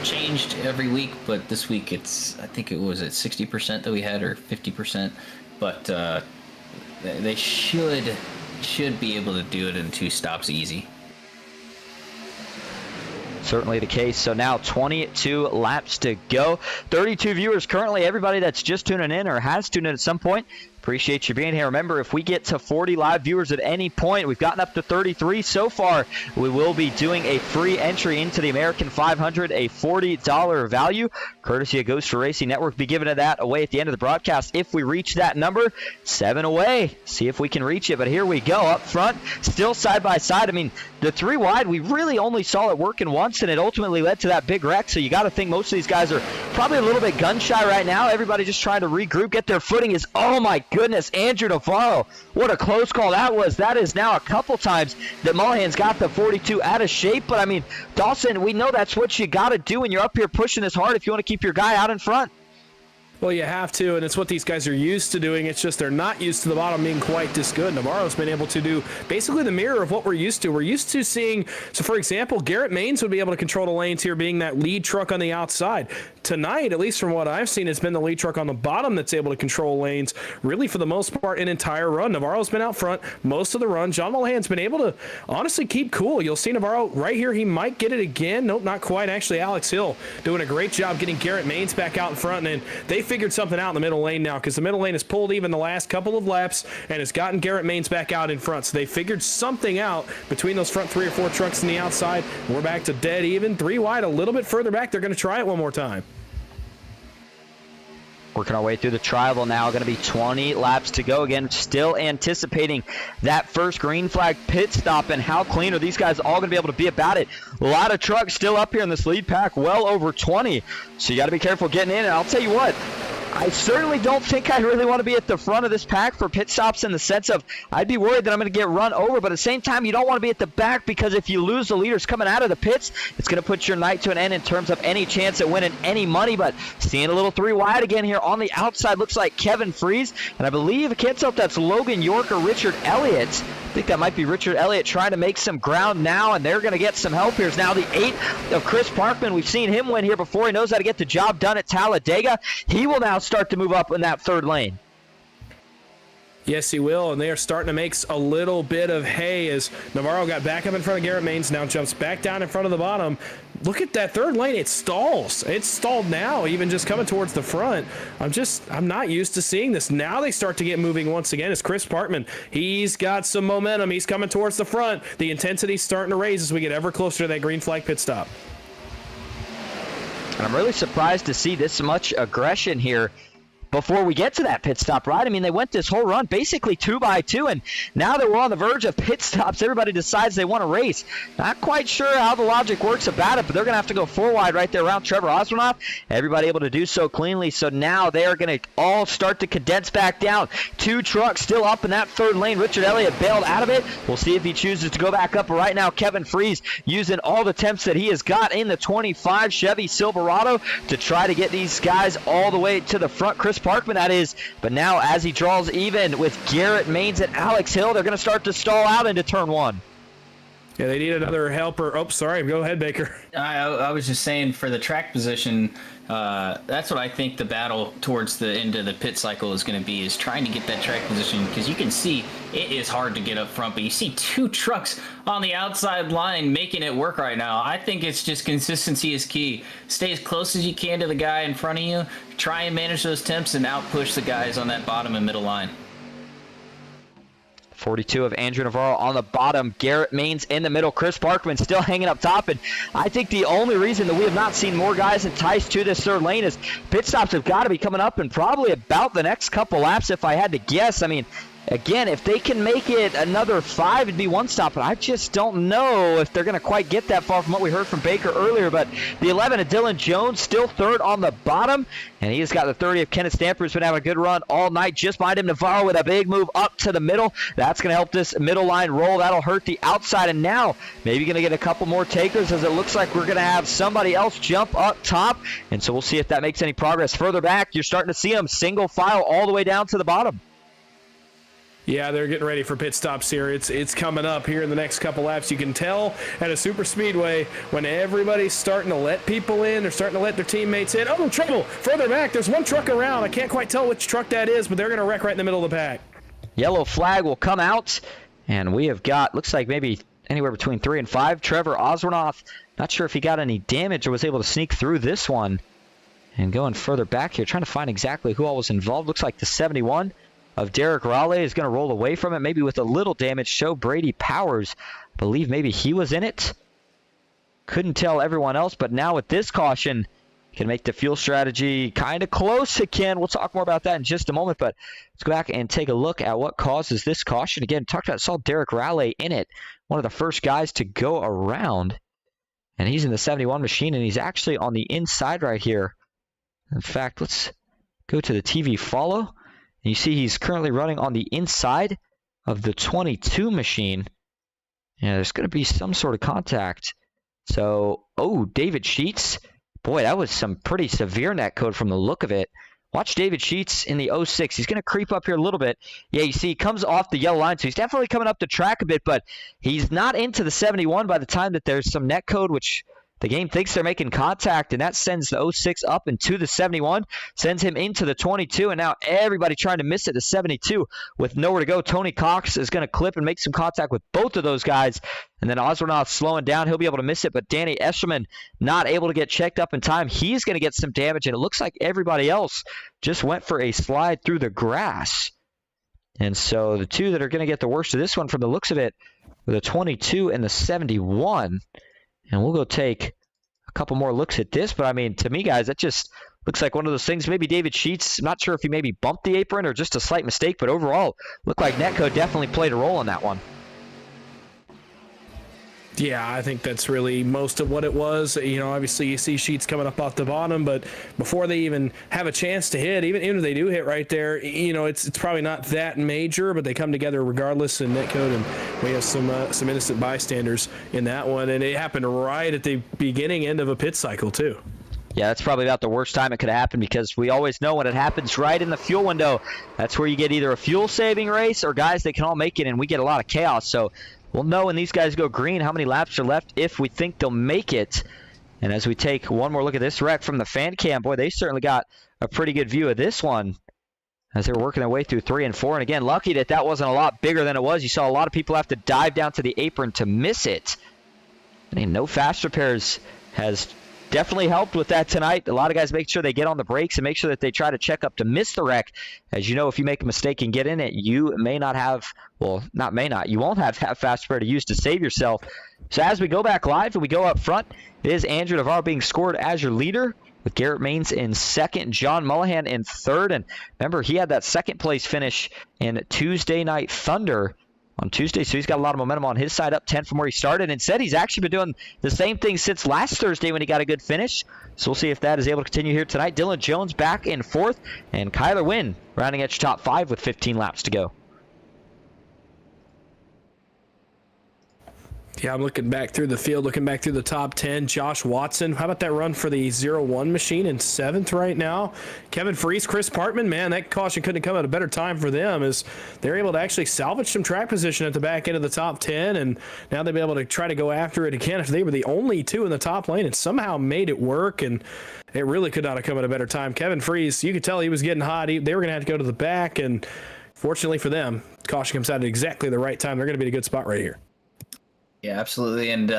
changed every week, but this week it's, I think it was at 60% that we had, or 50%, but they should be able to do it in 2 stops easy. Certainly the case. So now 22 laps to go. 32 viewers currently. Everybody that's just tuning in or has tuned in at some point, appreciate you being here. Remember, if we get to 40 live viewers at any point, we've gotten up to 33 so far, we will be doing a free entry into the American 500, a $40 value, courtesy of Ghost for Racing Network. Be giving that away at the end of the broadcast if we reach that number. 7 away. See if we can reach it. But here we go. Up front, still side by side. I mean, the 3 wide, we really only saw it working once, and it ultimately led to that big wreck. So you got to think most of these guys are probably a little bit gun shy right now. Everybody just trying to regroup, get their footing. Is, oh my goodness, Andrew Navarro, what a close call that was. That is now a couple times that Mullihan's got the 42 out of shape. But I mean, Dawson, we know that's what you got to do when you're up here pushing this hard if you want to keep your guy out in front. Well, you have to, and it's what these guys are used to doing. It's just they're not used to the bottom being quite this good. Navarro's been able to do basically the mirror of what we're used to. We're used to seeing, so for example, Garrett Maines would be able to control the lanes here, being that lead truck on the outside. Tonight, at least from what I've seen, it's been the lead truck on the bottom that's able to control lanes, really for the most part, an entire run. Navarro's been out front most of the run. John Mullihan's been able to honestly keep cool. You'll see Navarro right here. He might get it again. Nope, not quite. Actually, Alex Hill doing a great job getting Garrett Maines back out in front, and they figured something out in the middle lane now, because the middle lane has pulled even the last couple of laps and has gotten Garrett Maines back out in front. So they figured something out between those front 3 or 4 trucks on the outside. We're back to dead even. 3 wide, a little bit further back. They're going to try it one more time. Working our way through the tribal now. Going to be 20 laps to go. Again, still anticipating that first green flag pit stop, and how clean are these guys all going to be able to be about it. A lot of trucks still up here in this lead pack, well over 20. So you got to be careful getting in. And I'll tell you what, I certainly don't think I really want to be at the front of this pack for pit stops, in the sense of I'd be worried that I'm going to get run over. But at the same time, you don't want to be at the back, because if you lose the leaders coming out of the pits, it's going to put your night to an end in terms of any chance at winning any money. But seeing a little 3 wide again here on the outside, looks like Kevin Freeze. And I believe, I can't tell if that's Logan York or Richard Elliott. I think that might be Richard Elliott trying to make some ground now, and they're going to get some help here. It's now the 8 of Chris Parkman. We've seen him win here before. He knows how to get the job done at Talladega. He will now start to move up in that 3rd lane. Yes, he will, and they are starting to make a little bit of hay as Navarro got back up in front of Garrett Maines, now jumps back down in front of the bottom. Look at that 3rd lane. It stalls. It's stalled now, even just coming towards the front. I'm not used to seeing this. Now they start to get moving once again as Chris Parkman. He's got some momentum. He's coming towards the front. The intensity's starting to raise as we get ever closer to that green flag pit stop. And I'm really surprised to see this much aggression here before we get to that pit stop, right? I mean, they went this whole run basically 2 by 2, and now that we're on the verge of pit stops, everybody decides they want to race. Not quite sure how the logic works about it, but they're going to have to go 4 wide right there around Trevor Osmanoff. Everybody able to do so cleanly, so now they are going to all start to condense back down. 2 trucks still up in that 3rd lane. Richard Elliott bailed out of it. We'll see if he chooses to go back up, but right now Kevin Freeze using all the temps that he has got in the 25 Chevy Silverado to try to get these guys all the way to the front. Chris Parkman, that is. But now as he draws even with Garrett Maines and Alex Hill, they're going to start to stall out into turn 1. Yeah, they need another helper. Oh, sorry. Go ahead, Baker. I was just saying for the track position, that's what I think the battle towards the end of the pit cycle is going to be, is trying to get that track position, because you can see it is hard to get up front, but you see 2 trucks on the outside line making it work right now. I think it's just consistency is key. Stay as close as you can to the guy in front of you. Try and manage those temps and outpush the guys on that bottom and middle line. 42 of Andrew Navarro on the bottom. Garrett Maines in the middle. Chris Parkman still hanging up top. And I think the only reason that we have not seen more guys enticed to this 3rd lane is pit stops have got to be coming up in probably about the next couple laps, if I had to guess. I mean, again, if they can make it another 5, it'd be 1 stop, but I just don't know if they're going to quite get that far from what we heard from Baker earlier. But the 11 of Dylan Jones still 3rd on the bottom, and he has got the 30 of Kenneth Stamper, who's been having a good run all night. Just behind him, Navarro with a big move up to the middle. That's going to help this middle line roll. That'll hurt the outside, and now maybe going to get a couple more takers, as it looks like we're going to have somebody else jump up top, and so we'll see if that makes any progress. Further back, you're starting to see them single file all the way down to the bottom. Yeah, they're getting ready for pit stops here. It's coming up here in the next couple laps. You can tell at a super speedway when everybody's starting to let people in, they're starting to let their teammates in. Oh, trouble! Further back, there's 1 truck around. I can't quite tell which truck that is, but they're going to wreck right in the middle of the pack. Yellow flag will come out, and we have got, looks like maybe anywhere between 3 and 5. Trevor Osmanoff, not sure if he got any damage or was able to sneak through this one. And going further back here, trying to find exactly who all was involved. Looks like the 71 of Derek Raleigh is going to roll away from it, maybe with a little damage. Show Brady Powers, I believe maybe he was in it. Couldn't tell everyone else, but now with this caution, can make the fuel strategy kind of close again. We'll talk more about that in just a moment, but let's go back and take a look at what causes this caution. Again, saw Derek Raleigh in it, one of the first guys to go around, and he's in the 71 machine, and he's actually on the inside right here. In fact, let's go to the TV follow. You see he's currently running on the inside of the 22 machine. Yeah, there's going to be some sort of contact. So, David Sheets. Boy, that was some pretty severe net code from the look of it. Watch David Sheets in the 06. He's going to creep up here a little bit. Yeah, you see he comes off the yellow line, so he's definitely coming up the track a bit, but he's not into the 71 by the time that there's some net code, which the game thinks they're making contact, and that sends the 06 up into the 71, sends him into the 22, and now everybody trying to miss it, the 72, with nowhere to go. Tony Cox is going to clip and make some contact with both of those guys, and then Oswald slowing down. He'll be able to miss it, but Danny Escherman not able to get checked up in time. He's going to get some damage, and it looks like everybody else just went for a slide through the grass. And so the two that are going to get the worst of this one from the looks of it were the 22 and the 71. And we'll go take a couple more looks at this. But, I mean, to me, guys, that just looks like one of those things. Maybe David Sheets, I'm not sure if he maybe bumped the apron or just a slight mistake. But overall, looked like Netcode definitely played a role in that one. Yeah, I think that's really most of what it was. You know, obviously you see Sheets coming up off the bottom, but before they even have a chance to hit, even if they do hit right there, you know, it's probably not that major, but they come together regardless in netcode, and we have some innocent bystanders in that one, and it happened right at the beginning end of a pit cycle too. Yeah, that's probably about the worst time it could happen, because we always know when it happens right in the fuel window, that's where you get either a fuel-saving race or guys that can all make it, and we get a lot of chaos. So we'll know when these guys go green how many laps are left if we think they'll make it. And as we take one more look at this wreck from the fan cam, boy, they certainly got a pretty good view of this one as they're working their way through 3 and 4. And again, lucky that that wasn't a lot bigger than it was. You saw a lot of people have to dive down to the apron to miss it. I mean, no fast repairs has definitely helped with that tonight. A lot of guys make sure they get on the brakes and make sure that they try to check up to miss the wreck. As you know, if you make a mistake and get in it, you may not have, well, not may not, you won't have that fast spare to use to save yourself. So as we go back live and we go up front, it is Andrew Navarro being scored as your leader, with Garrett Maines in second, John Mullahan in third. And remember, he had that second place finish in Tuesday Night Thunder on Tuesday, so he's got a lot of momentum on his side, up 10 from where he started. And said he's actually been doing the same thing since last Thursday when he got a good finish. So we'll see if that is able to continue here tonight. Dylan Jones back in fourth, and Kyler Wynn rounding out your top 5 with 15 laps to go. Yeah, I'm looking back through the field, looking back through the top 10. Josh Watson, how about that run for the 0-1 machine in 7th right now? Kevin Freese, Chris Parkman, man, that caution couldn't come at a better time for them as they're able to actually salvage some track position at the back end of the top 10, and now they'll be able to try to go after it again. If they were the only 2 in the top lane and somehow made it work, and it really could not have come at a better time. Kevin Freese, you could tell he was getting hot. They were going to have to go to the back, and fortunately for them, caution comes out at exactly the right time. They're going to be in a good spot right here. Yeah, absolutely. And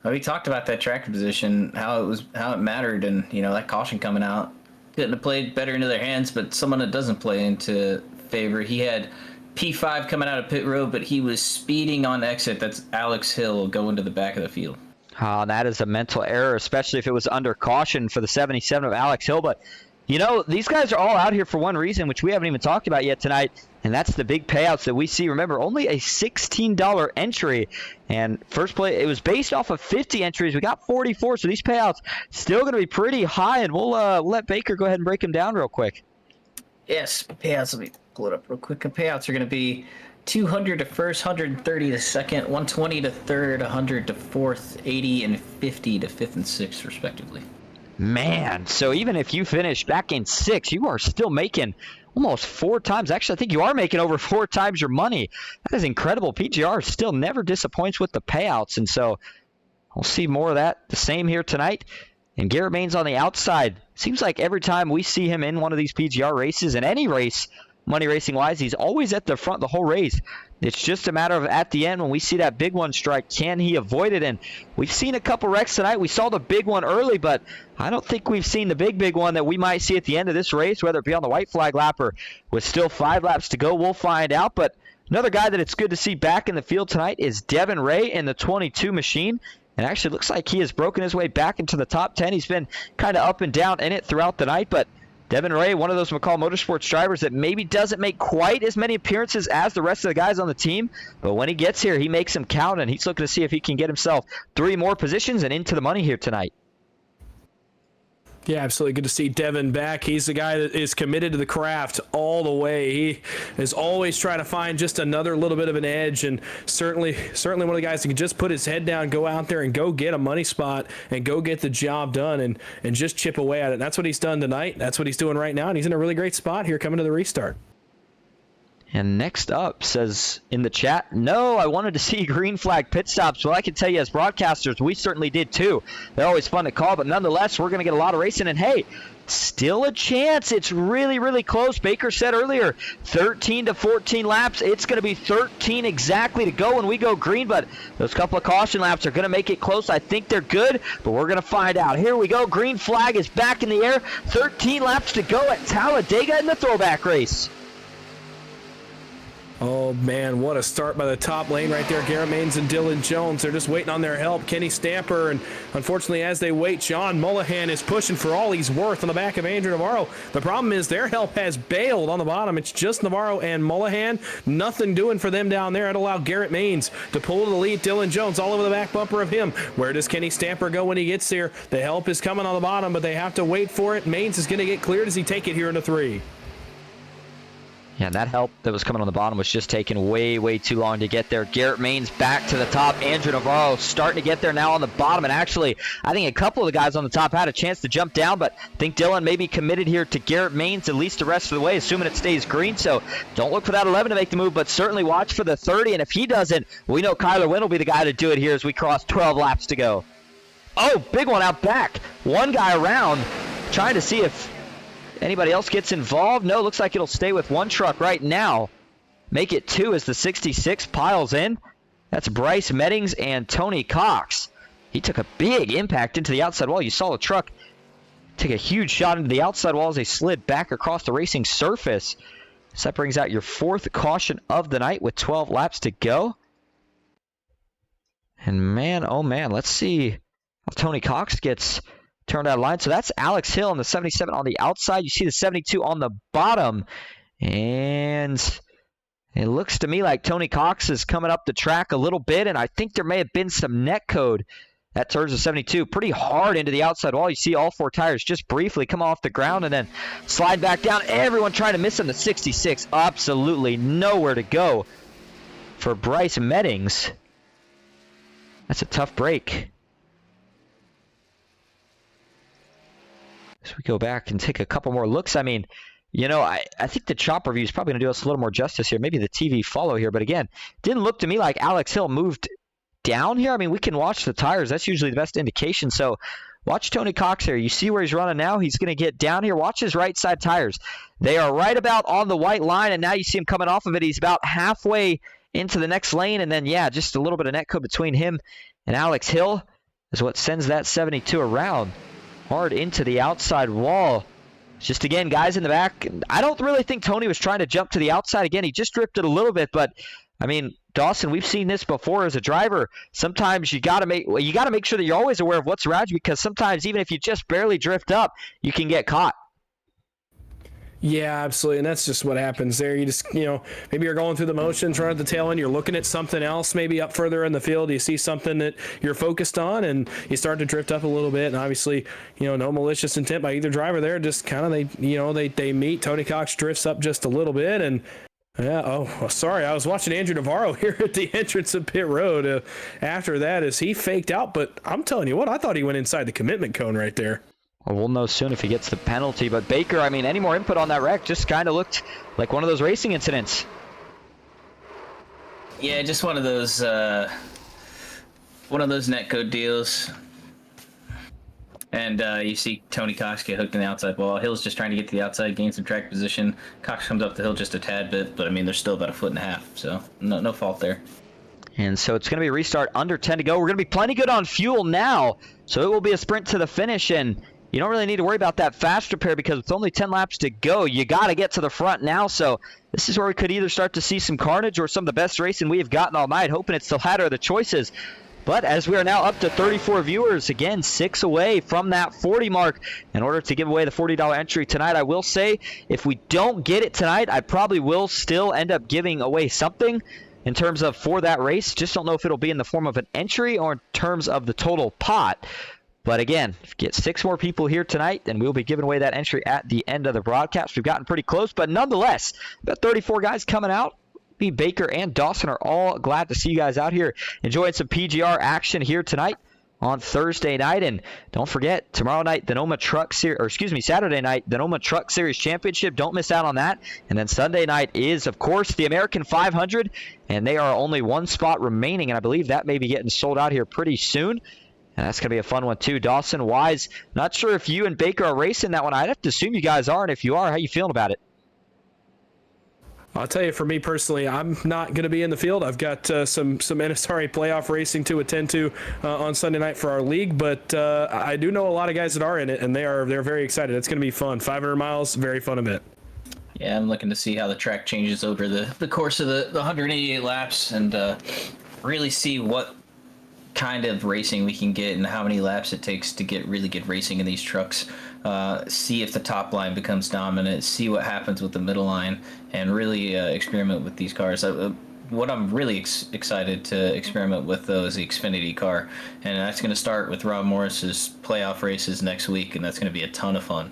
we talked about that track position, how it mattered, and that caution coming out couldn't have played better into their hands, but someone that doesn't play into favor. He had P5 coming out of pit road, but he was speeding on exit. That's Alex Hill going to the back of the field. That is a mental error, especially if it was under caution for the 77 of Alex Hill. But these guys are all out here for one reason, which we haven't even talked about yet tonight, and that's the big payouts that we see. Remember, only a $16 entry, and first play, it was based off of 50 entries. We got 44, so these payouts still going to be pretty high, and we'll let Baker go ahead and break them down real quick. Yes, payouts, let me pull it up real quick. The payouts are going to be 200 to first, 130 to second, 120 to third, 100 to fourth, 80 and 50 to fifth and sixth, respectively. Man, so even if you finish back in 6th, you are still making almost 4 times. Actually, I think you are making over 4 times your money. That is incredible. PGR still never disappoints with the payouts, and so we'll see more of that. The same here tonight. And Garrett Maines on the outside. Seems like every time we see him in one of these PGR races, in any race, money racing wise, he's always at the front the whole race. It's just a matter of at the end when we see that big one strike, can he avoid it? And we've seen a couple wrecks tonight. We saw the big one early, but I don't think we've seen the big one that we might see at the end of this race, whether it be on the white flag lap or with still 5 laps to go. We'll find out. But another guy that it's good to see back in the field tonight is Devin Ray in the 22 machine. And actually looks like he has broken his way back into the top 10. He's been kind of up and down in it throughout the night, but Devin Ray, one of those McCall Motorsports drivers that maybe doesn't make quite as many appearances as the rest of the guys on the team, but when he gets here, he makes them count, and he's looking to see if he can get himself 3 more positions and into the money here tonight. Yeah, absolutely. Good to see Devin back. He's the guy that is committed to the craft all the way. He is always trying to find just another little bit of an edge, and certainly one of the guys that can just put his head down, go out there and go get a money spot and go get the job done and just chip away at it. And that's what he's done tonight. That's what he's doing right now, and he's in a really great spot here coming to the restart. And next up says in the chat, no, I wanted to see green flag pit stops. Well, I can tell you as broadcasters, we certainly did too. They're always fun to call, but nonetheless, we're going to get a lot of racing. And hey, still a chance. It's really, really close. Baker said earlier, 13 to 14 laps. It's going to be 13 exactly to go when we go green, but those couple of caution laps are going to make it close. I think they're good, but we're going to find out. Here we go. Green flag is back in the air. 13 laps to go at Talladega in the throwback race. Oh, man, what a start by the top lane right there. Garrett Maines and Dylan Jones, they're just waiting on their help. Kenny Stamper, and unfortunately, as they wait, John Mullahan is pushing for all he's worth on the back of Andrew Navarro. The problem is their help has bailed on the bottom. It's just Navarro and Mullahan. Nothing doing for them down there. It allowed Garrett Maines to pull to the lead. Dylan Jones all over the back bumper of him. Where does Kenny Stamper go when he gets there? The help is coming on the bottom, but they have to wait for it. Maines is going to get cleared as he take it here into 3. Yeah, and that help that was coming on the bottom was just taking way, way too long to get there. Garrett Maines back to the top. Andrew Navarro starting to get there now on the bottom. And actually, I think a couple of the guys on the top had a chance to jump down, but I think Dylan may be committed here to Garrett Maines at least the rest of the way, assuming it stays green. So don't look for that 11 to make the move, but certainly watch for the 30. And if he doesn't, we know Kyler Wynn will be the guy to do it here as we cross 12 laps to go. Oh, big one out back. One guy around trying to see if anybody else gets involved. No, looks like it'll stay with one truck right now. Make it 2 as the 66 piles in. That's Bryce Meddings and Tony Cox. he took a big impact into the outside wall. You saw the truck take a huge shot into the outside wall as they slid back across the racing surface. So that brings out your 4th caution of the night with 12 laps to go. And man, oh man, let's see how Tony Cox gets turned out of line. So that's Alex Hill in the 77 on the outside. You see the 72 on the bottom. And it looks to me like Tony Cox is coming up the track a little bit, and I think there may have been some net code that turns the 72 pretty hard into the outside wall. You see all 4 tires just briefly come off the ground and then slide back down. Everyone trying to miss him. The 66, absolutely nowhere to go for Bryce Meddings. That's a tough break. As we go back and take a couple more looks, I mean, you know, I think the chopper view is probably going to do us a little more justice here. Maybe the TV follow here. But again, didn't look to me like Alex Hill moved down here. I mean, we can watch the tires. That's usually the best indication. So watch Tony Cox here. You see where he's running now? He's going to get down here. Watch his right side tires. They are right about on the white line, and now you see him coming off of it. He's about halfway into the next lane, and then, yeah, just a little bit of net code between him and Alex Hill is what sends that 72 around hard into the outside wall. Just, again, guys in the back. I don't really think Tony was trying to jump to the outside. Again, he just drifted a little bit, but, I mean, Dawson, we've seen this before as a driver. Sometimes you got to make sure that you're always aware of what's around you, because sometimes even if you just barely drift up, you can get caught. Yeah, absolutely, and that's just what happens there. You just, you know, maybe you're going through the motions, right at the tail end, you're looking at something else, maybe up further in the field, you see something that you're focused on, and you start to drift up a little bit, and obviously, you know, no malicious intent by either driver there, just kind of they meet. Tony Cox drifts up just a little bit, and yeah, sorry, I was watching Andrew Navarro here at the entrance of pit road after that as he faked out, but I'm telling you what, I thought he went inside the commitment cone right there. Well, we'll know soon if he gets the penalty. But Baker, I mean, any more input on that wreck just kind of looked like one of those racing incidents. Yeah, just one of those netcode deals. And you see Tony Cox get hooked in the outside wall. Hill's just trying to get to the outside, gain some track position. Cox comes up the hill just a tad bit, but I mean, there's still about 1.5 feet, so no fault there. And so it's going to be a restart under 10 to go. We're going to be plenty good on fuel now, so it will be a sprint to the finish, and you don't really need to worry about that fast repair because it's only 10 laps to go. You got to get to the front now, so this is where we could either start to see some carnage or some of the best racing we have gotten all night, hoping it's the latter of the choices. But as we are now up to 34 viewers, again, 6 away from that 40 mark in order to give away the $40 entry tonight. I will say, if we don't get it tonight, I probably will still end up giving away something in terms of for that race. Just don't know if it'll be in the form of an entry or in terms of the total pot. But again, if you get 6 more people here tonight, then we'll be giving away that entry at the end of the broadcast. We've gotten pretty close, but nonetheless, about 34 guys coming out. Me, Baker, and Dawson are all glad to see you guys out here enjoying some PGR action here tonight on Thursday night. And don't forget, tomorrow night, Saturday night, the NOMA Truck Series Championship. Don't miss out on that. And then Sunday night is, of course, the American 500, and they are only 1 spot remaining, and I believe that may be getting sold out here pretty soon. And that's going to be a fun one, too. Dawson, Wise, not sure if you and Baker are racing that one. I'd have to assume you guys are, and if you are, how you feeling about it? I'll tell you, for me personally, I'm not going to be in the field. I've got some NSRA playoff racing to attend to on Sunday night for our league, but I do know a lot of guys that are in it, and they're very excited. It's going to be fun. 500 miles, very fun event. Yeah, I'm looking to see how the track changes over the course of the 188 laps and really see what kind of racing we can get and how many laps it takes to get really good racing in these trucks. See if the top line becomes dominant, see what happens with the middle line, and really experiment with these cars. What I'm really excited to experiment with, though, is the Xfinity car, and that's going to start with Rob Morris's playoff races next week, and that's going to be a ton of fun.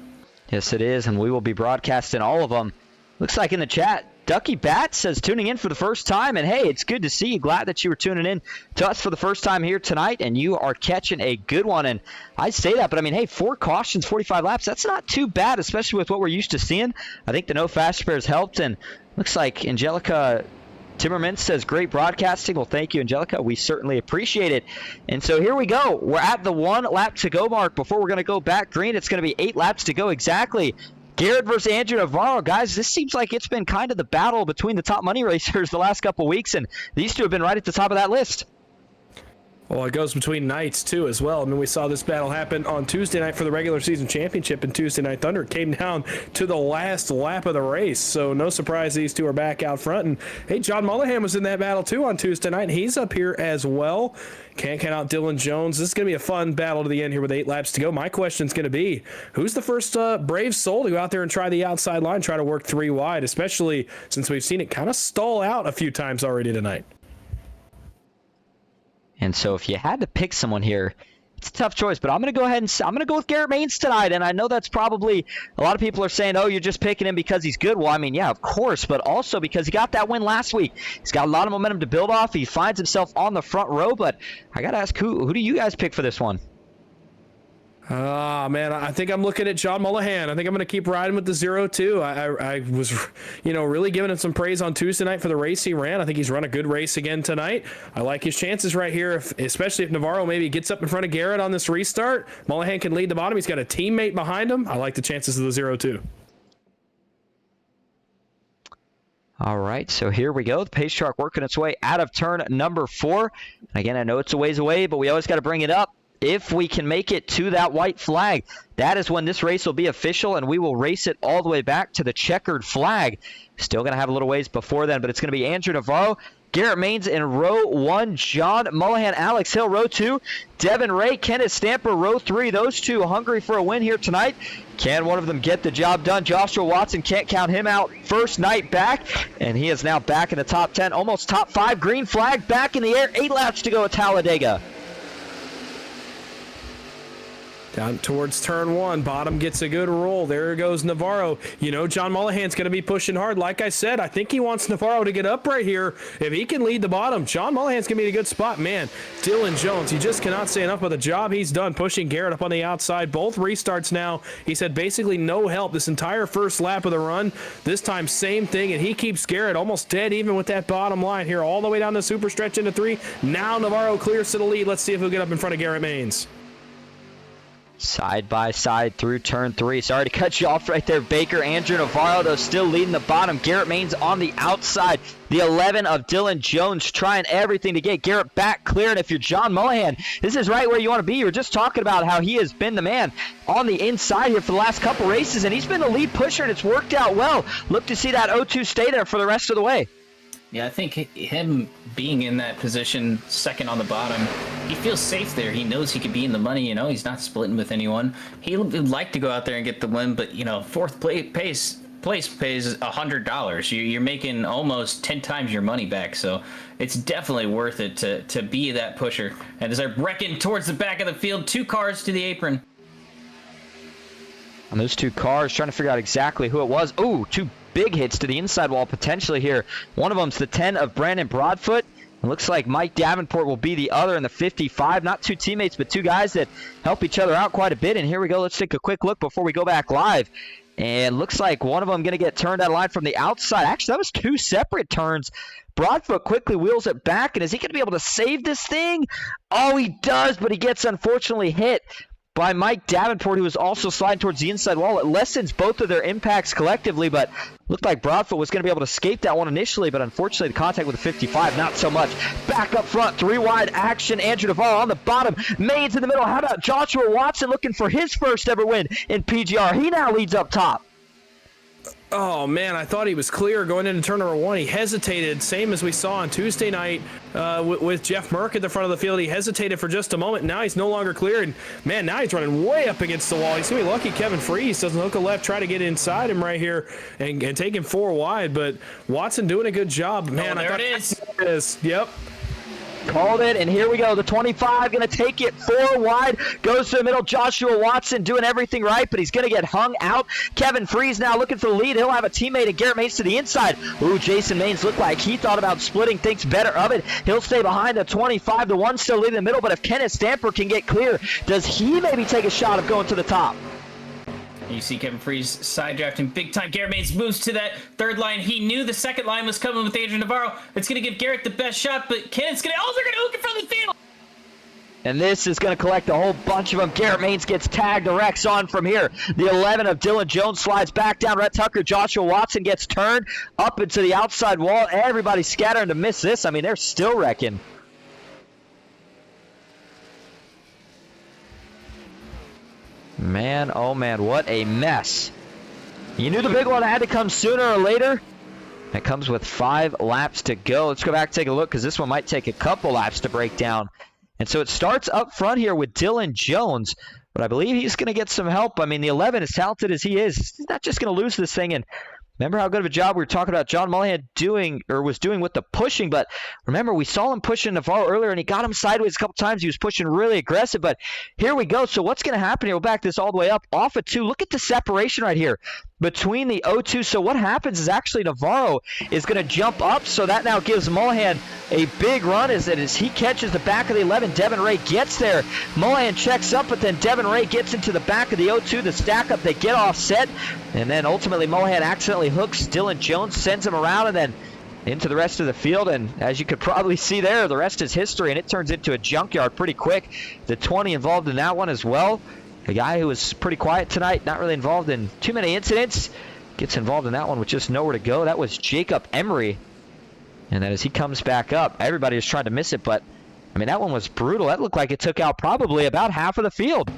Yes, it is, and we will be broadcasting all of them. Looks like in the chat, Ducky Bat says tuning in for the first time, and hey, it's good to see you. Glad that you were tuning in to us for the first time here tonight, and you are catching a good one. And I say that, but I mean, hey, 4 cautions, 45 laps, that's not too bad, especially with what we're used to seeing. I think the no fast repairs helped, and looks like Angelica Timmerman says great broadcasting. Well, thank you, Angelica. We certainly appreciate it. And so here we go. We're at the 1 lap to go mark before we're going to go back green. It's going to be 8 laps to go exactly. Garrett versus Andrew Navarro. Guys, this seems like it's been kind of the battle between the top money racers the last couple weeks, and these two have been right at the top of that list. Well, it goes between nights, too, as well. I mean, we saw this battle happen on Tuesday night for the regular season championship, and Tuesday Night Thunder came down to the last lap of the race. So no surprise these two are back out front. And, hey, John Mullahan was in that battle, too, on Tuesday night. He's up here as well. Can't count out Dylan Jones. This is going to be a fun battle to the end here with 8 laps to go. My question's going to be, who's the first brave soul to go out there and try the outside line, try to work 3 wide, especially since we've seen it kind of stall out a few times already tonight? And so if you had to pick someone here, it's a tough choice, but I'm going to go ahead and I'm going to go with Garrett Maines tonight. And I know that's probably a lot of people are saying, oh, you're just picking him because he's good. Well, I mean, yeah, of course, but also because he got that win last week. He's got a lot of momentum to build off. He finds himself on the front row, but I got to ask, who do you guys pick for this one? Man, I think I'm looking at John Mullahan. I think I'm going to keep riding with the 0-2. I was, really giving him some praise on Tuesday night for the race he ran. I think he's run a good race again tonight. I like his chances right here, especially if Navarro maybe gets up in front of Garrett on this restart. Mullahan can lead the bottom. He's got a teammate behind him. I like the chances of the 0-2. All right, so here we go. The pace truck working its way out of turn number 4. Again, I know it's a ways away, but we always got to bring it up. If we can make it to that white flag, that is when this race will be official, and we will race it all the way back to the checkered flag. Still going to have a little ways before then, but it's going to be Andrew Navarro, Garrett Maines in row 1, John Mullahan, Alex Hill, row 2, Devin Ray, Kenneth Stamper, row 3. Those two hungry for a win here tonight. Can one of them get the job done? Joshua Watson, can't count him out. First night back, and he is now back in the top 10, almost top 5. Green flag back in the air. 8 laps to go at Talladega. Down towards turn 1, bottom gets a good roll. There goes Navarro. John Mullahan's going to be pushing hard. Like I said, I think he wants Navarro to get up right here. If he can lead the bottom, John Mullahan's going to be in a good spot. Man, Dylan Jones, you just cannot say enough about the job he's done pushing Garrett up on the outside. Both restarts now. He's had basically no help this entire first lap of the run. This time, same thing, and he keeps Garrett almost dead even with that bottom line here all the way down the super stretch into 3. Now Navarro clears to the lead. Let's see if he'll get up in front of Garrett Maines. Side by side through turn 3. Sorry to cut you off right there, Baker. Andrew Navarro, though, still leading the bottom. Garrett Maines on the outside. The 11 of Dylan Jones trying everything to get Garrett back clear. And if you're John Mullahan, this is right where you want to be. You were just talking about how he has been the man on the inside here for the last couple races, and he's been the lead pusher, and it's worked out well. Look to see that 0-2 stay there for the rest of the way. Yeah, I think him being in that position, second on the bottom, he feels safe there. He knows he could be in the money. He's not splitting with anyone. He would like to go out there and get the win, but fourth place pays $100. You're making almost 10 times your money back, so it's definitely worth it to be that pusher. And as they're wrecking towards the back of the field, 2 cars to the apron. On those 2 cars, trying to figure out exactly who it was. Ooh, 2 big hits to the inside wall potentially here. One of them's the 10 of Brandon Broadfoot. It looks like Mike Davenport will be the other in the 55. Not 2 teammates, but 2 guys that help each other out quite a bit. And here we go. Let's take a quick look before we go back live. And looks like one of them going to get turned out of line from the outside. Actually, that was 2 separate turns. Broadfoot quickly wheels it back. And is he going to be able to save this thing? Oh, he does, but he gets unfortunately hit by Mike Davenport, who was also sliding towards the inside wall. It lessens both of their impacts collectively, but looked like Broadfoot was going to be able to escape that one initially, but unfortunately the contact with the 55, not so much. Back up front, 3 wide action. Andrew Navarro on the bottom, Maines in the middle. How about Joshua Watson looking for his first ever win in PGR? He now leads up top. Oh, man, I thought he was clear going into turn number 1. He hesitated, same as we saw on Tuesday night with Jeff Merck at the front of the field. He hesitated for just a moment. Now he's no longer clear, and, man, now he's running way up against the wall. He's going to be lucky Kevin Freese doesn't hook a left, try to get inside him right here and take him 4 wide, but Watson doing a good job. Man, there it is. There it is. Yep. Called it, and here we go. The 25 going to take it 4 wide. Goes to the middle. Joshua Watson doing everything right, but he's going to get hung out. Kevin Freese now looking for the lead. He'll have a teammate, and Garrett Maines to the inside. Ooh, Jason Maines looked like he thought about splitting, thinks better of it. He'll stay behind the 25. The 1 still leading the middle, but if Kenneth Stamper can get clear, does he maybe take a shot of going to the top? You see Kevin Freese side drafting big time. Garrett Maines moves to that 3rd line. He knew the 2nd line was coming with Andrew Navarro. It's going to give Garrett the best shot, but Kenneth's going to... Oh, they're going to hook it from the field. And this is going to collect a whole bunch of them. Garrett Maines gets tagged. The wreck's on from here. The 11 of Dylan Jones slides back down. Rhett Tucker, Joshua Watson gets turned up into the outside wall. Everybody's scattering to miss this. I mean, they're still wrecking. Man, oh man, what a mess. You knew the big one had to come sooner or later. It comes with 5 laps to go. Let's go back and take a look because this one might take a couple laps to break down. And so it starts up front here with Dylan Jones, but I believe he's going to get some help. I mean, the 11, as talented as he is, he's not just going to lose this thing. And remember how good of a job we were talking about John Mullihan was doing with the pushing, but remember we saw him pushing Navarro earlier and he got him sideways a couple times. He was pushing really aggressive, but here we go. So what's going to happen here? We'll back this all the way up off of 2. Look at the separation right here between the 0-2. So what happens is actually Navarro is going to jump up, so that now gives Mullihan a big run as he catches the back of the 11. Devin Ray gets there. Mullihan checks up, but then Devin Ray gets into the back of the 0-2. The stack up, they get offset, and then ultimately Mullihan accidentally hooks Dylan Jones, sends him around, and then into the rest of the field. And as you could probably see there, the rest is history, and it turns into a junkyard pretty quick. The 20 involved in that one as well. A guy who was pretty quiet tonight, not really involved in too many incidents, gets involved in that one with just nowhere to go. That was Jacob Emery. And then as he comes back up, everybody was trying to miss it, but I mean, that one was brutal. That looked like it took out probably about half of the field.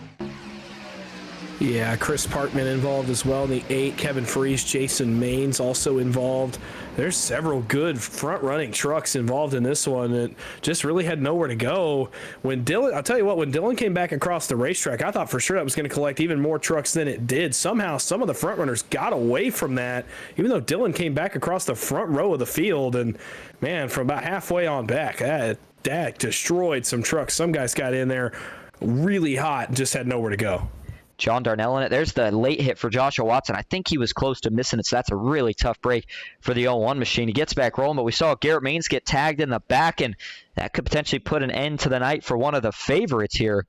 Yeah, Chris Parkman involved as well in the 8. Kevin Freese, Jason Maines also involved. There's several good front-running trucks involved in this one that just really had nowhere to go. When Dylan came back across the racetrack, I thought for sure that was going to collect even more trucks than it did. Somehow, some of the front runners got away from that, even though Dylan came back across the front row of the field. And, man, from about halfway on back, that destroyed some trucks. Some guys got in there really hot and just had nowhere to go. John Darnell in it. There's the late hit for Joshua Watson. I think he was close to missing it, so that's a really tough break for the 0-1 machine. He gets back rolling, but we saw Garrett Maines get tagged in the back, and that could potentially put an end to the night for one of the favorites here.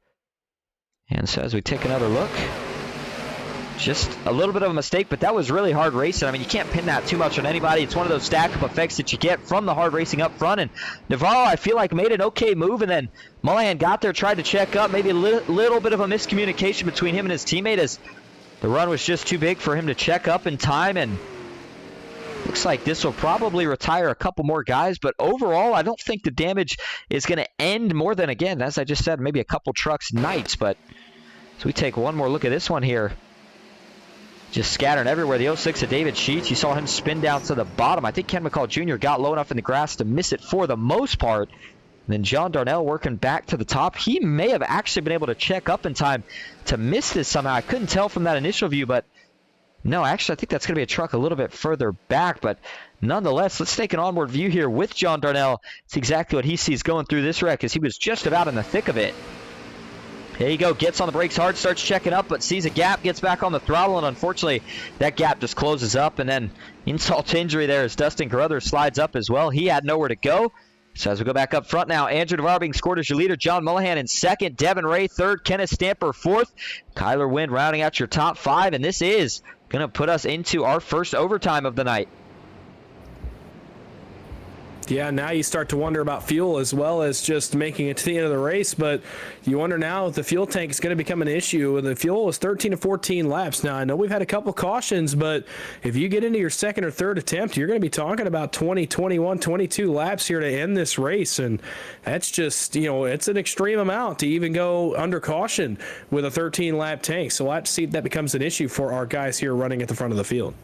And so as we take another look, just a little bit of a mistake, but that was really hard racing. I mean, you can't pin that too much on anybody. It's one of those stack-up effects that you get from the hard racing up front. And Navarro, I feel like, made an okay move, and then Mullihan got there, tried to check up. Maybe a little bit of a miscommunication between him and his teammate as the run was just too big for him to check up in time. And looks like this will probably retire a couple more guys, but overall, I don't think the damage is going to end more than, again, as I just said, maybe a couple trucks nights. But so we take one more look at this one here. Just scattering everywhere. The 06 of David Sheets, you saw him spin down to the bottom. I think Ken McCall Jr. got low enough in the grass to miss it for the most part. And then John Darnell working back to the top. He may have actually been able to check up in time to miss this somehow. I couldn't tell from that initial view, but no, actually I think that's going to be a truck a little bit further back. But nonetheless, let's take an onboard view here with John Darnell. It's exactly what he sees going through this wreck as he was just about in the thick of it. There you go, gets on the brakes hard, starts checking up, but sees a gap, gets back on the throttle, and unfortunately, that gap just closes up. And then insult to injury there as Dustin Carruthers slides up as well. He had nowhere to go. So as we go back up front now, Andrew Navarro being scored as your leader, John Mullihan in second, Devin Ray third, Kenneth Stamper fourth, Kyler Wynn rounding out your top 5, and this is going to put us into our first overtime of the night. Yeah, now you start to wonder about fuel as well as just making it to the end of the race, but you wonder now if the fuel tank is going to become an issue. The fuel was 13 to 14 laps. Now, I know we've had a couple cautions, but if you get into your second or third attempt, you're going to be talking about 20, 21, 22 laps here to end this race, and that's just, it's an extreme amount to even go under caution with a 13-lap tank. So we'll have to see if that becomes an issue for our guys here running at the front of the field.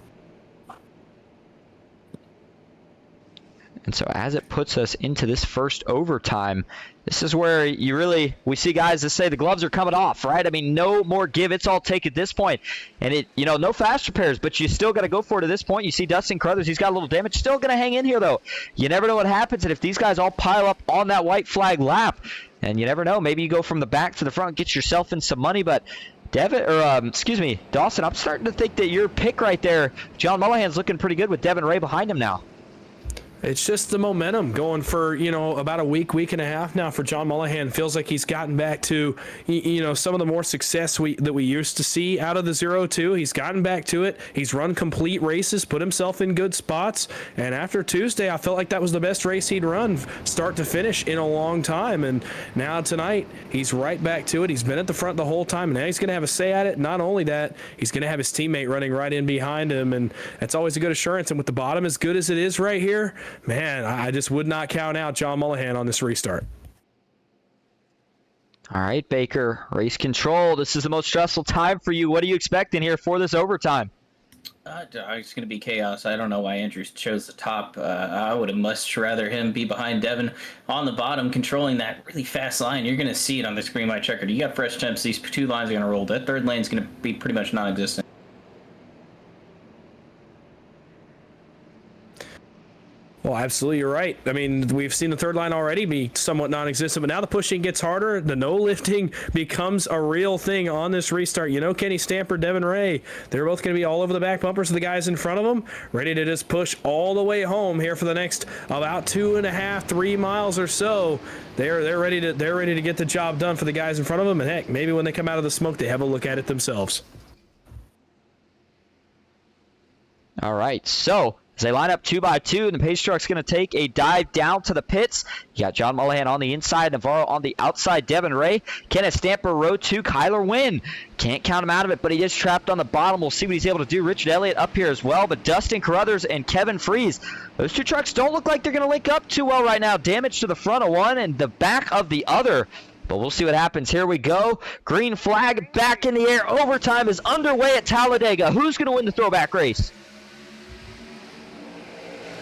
And so as it puts us into this first overtime, this is where we see guys that say the gloves are coming off, right? I mean, no more give. It's all take at this point. And no fast repairs, but you still got to go for it at this point. You see Dustin Carruthers, he's got a little damage. Still going to hang in here, though. You never know what happens. And if these guys all pile up on that white flag lap, and you never know, maybe you go from the back to the front, get yourself in some money. But Dawson, I'm starting to think that your pick right there, John Mullihan's looking pretty good with Devin Ray behind him now. It's just the momentum going for, about a week and a half now for John Mullihan. Feels like he's gotten back to, some of the more success that we used to see out of the 0-2. He's gotten back to it. He's run complete races, put himself in good spots. And after Tuesday, I felt like that was the best race he'd run start to finish in a long time. And now tonight, he's right back to it. He's been at the front the whole time. And now he's going to have a say at it. Not only that, he's going to have his teammate running right in behind him. And that's always a good assurance. And with the bottom as good as it is right here, man, I just would not count out John Mullihan on this restart. All right, Baker, race control. This is the most stressful time for you. What are you expecting here for this overtime? It's going to be chaos. I don't know why Andrew chose the top. I would have much rather him be behind Devin on the bottom, controlling that really fast line. You're going to see it on the screen by checkered. You got fresh temps. These two lines are going to roll. That third lane is going to be pretty much non-existent. Well, absolutely, you're right. I mean, we've seen the third line already be somewhat non-existent, but now the pushing gets harder. The no lifting becomes a real thing on this restart. You know, Kenny Stamper, Devin Ray, they're both going to be all over the back bumpers of the guys in front of them, ready to just push all the way home here for the next about 2.5, 3 miles or so. They're ready to get the job done for the guys in front of them, and heck, maybe when they come out of the smoke, they have a look at it themselves. All right, so as they line up 2 by 2, and the pace truck's going to take a dive down to the pits. You got John Mullahan on the inside, Navarro on the outside, Devin Ray, Kenneth Stamper, row 2, Kyler Wynn. Can't count him out of it, but he is trapped on the bottom. We'll see what he's able to do. Richard Elliott up here as well, but Dustin Carruthers and Kevin Freeze, those two trucks don't look like they're going to link up too well right now. Damage to the front of one and the back of the other. But we'll see what happens. Here we go. Green flag back in the air. Overtime is underway at Talladega. Who's going to win the throwback race?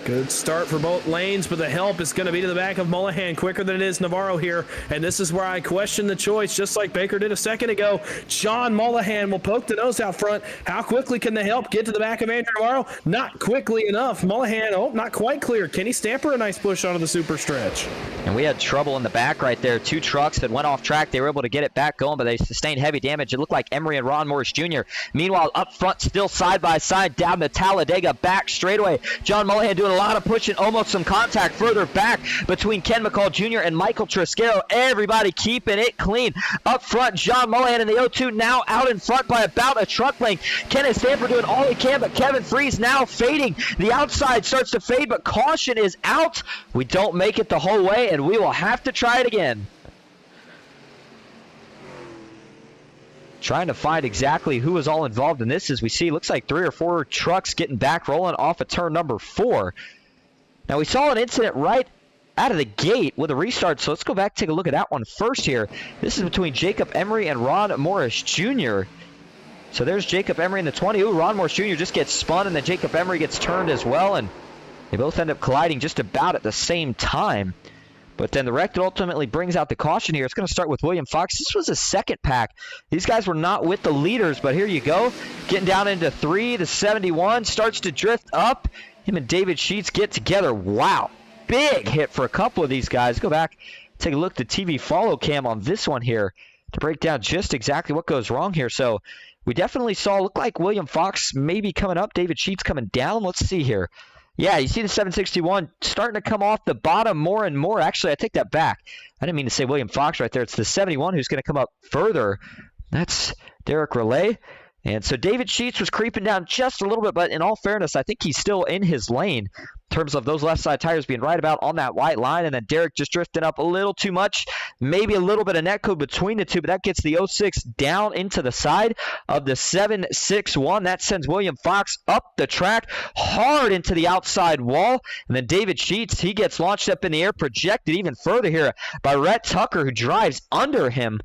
Good start for both lanes, but the help is going to be to the back of Mullahan quicker than it is Navarro here. And this is where I question the choice, just like Baker did a second ago. John Mullahan will poke the nose out front. How quickly can the help get to the back of Andrew Navarro? Not quickly enough. Mullahan, not quite clear. Kenny Stamper, a nice push onto the super stretch. And we had trouble in the back right there. 2 trucks that went off track. They were able to get it back going, but they sustained heavy damage. It looked like Emery and Ron Morris Jr. Meanwhile, up front, still side by side down the Talladega back straightaway. John Mullahan doing a lot of pushing, almost some contact further back between Ken McCall Jr. and Michael Triscaro. Everybody keeping it clean. Up front, John Mullahan in the 0-2 now out in front by about a truck length. Kenneth Stamper doing all he can, but Kevin Freeze now fading. The outside starts to fade, but caution is out. We don't make it the whole way, and we will have to try it again. Trying to find exactly who was all involved in this. As we see, looks like 3 or 4 trucks getting back rolling off of turn number 4. Now, we saw an incident right out of the gate with a restart, so let's go back and take a look at that one first here. This is between Jacob Emery and Ron Morris Jr. So there's Jacob Emery in the 20. Ooh, Ron Morris Jr. just gets spun, and then Jacob Emery gets turned as well, and they both end up colliding just about at the same time. But then the wreck that ultimately brings out the caution here. It's going to start with William Fox. This was a second pack. These guys were not with the leaders, but here you go. Getting down into 3. The 71 starts to drift up. Him and David Sheets get together. Wow. Big hit for a couple of these guys. Go back, take a look at the TV follow cam on this one here to break down just exactly what goes wrong here. So we definitely saw, look like William Fox maybe coming up, David Sheets coming down. Let's see here. Yeah, you see the 761 starting to come off the bottom more and more. Actually, I take that back. I didn't mean to say William Fox right there. It's the 71 who's going to come up further. That's Derek Relay. And so David Sheets was creeping down just a little bit, but in all fairness, I think he's still in his lane in terms of those left side tires being right about on that white line. And then Derek just drifting up a little too much, maybe a little bit of netcode between the two, but that gets the 06 down into the side of the 761. That sends William Fox up the track hard into the outside wall. And then David Sheets, he gets launched up in the air, projected even further here by Rhett Tucker, who drives under him.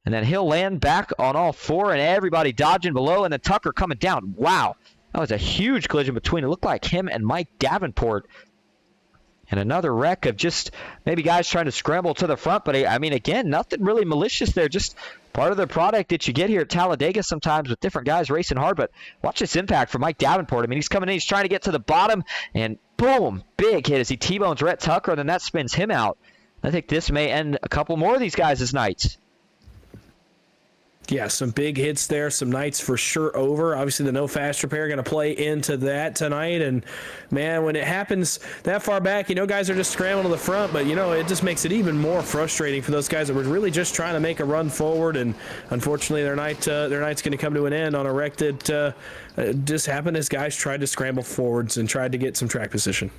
And then he'll land back on all 4, and everybody dodging below, and then Tucker coming down. Wow, that was a huge collision between, it looked like him and Mike Davenport. And another wreck of just maybe guys trying to scramble to the front. But, I mean, again, nothing really malicious there. Just part of the product that you get here at Talladega sometimes with different guys racing hard. But watch this impact for Mike Davenport. I mean, he's coming in, he's trying to get to the bottom, and boom, big hit as he T-bones Rhett Tucker, and then that spins him out. I think this may end a couple more of these guys' nights. Yeah, some big hits there, some nights for sure over. Obviously, the no fast repair going to play into that tonight. And, man, when it happens that far back, guys are just scrambling to the front. But, it just makes it even more frustrating for those guys that were really just trying to make a run forward. And, unfortunately, their night's going to come to an end on a wreck that just happened as guys tried to scramble forwards and tried to get some track position.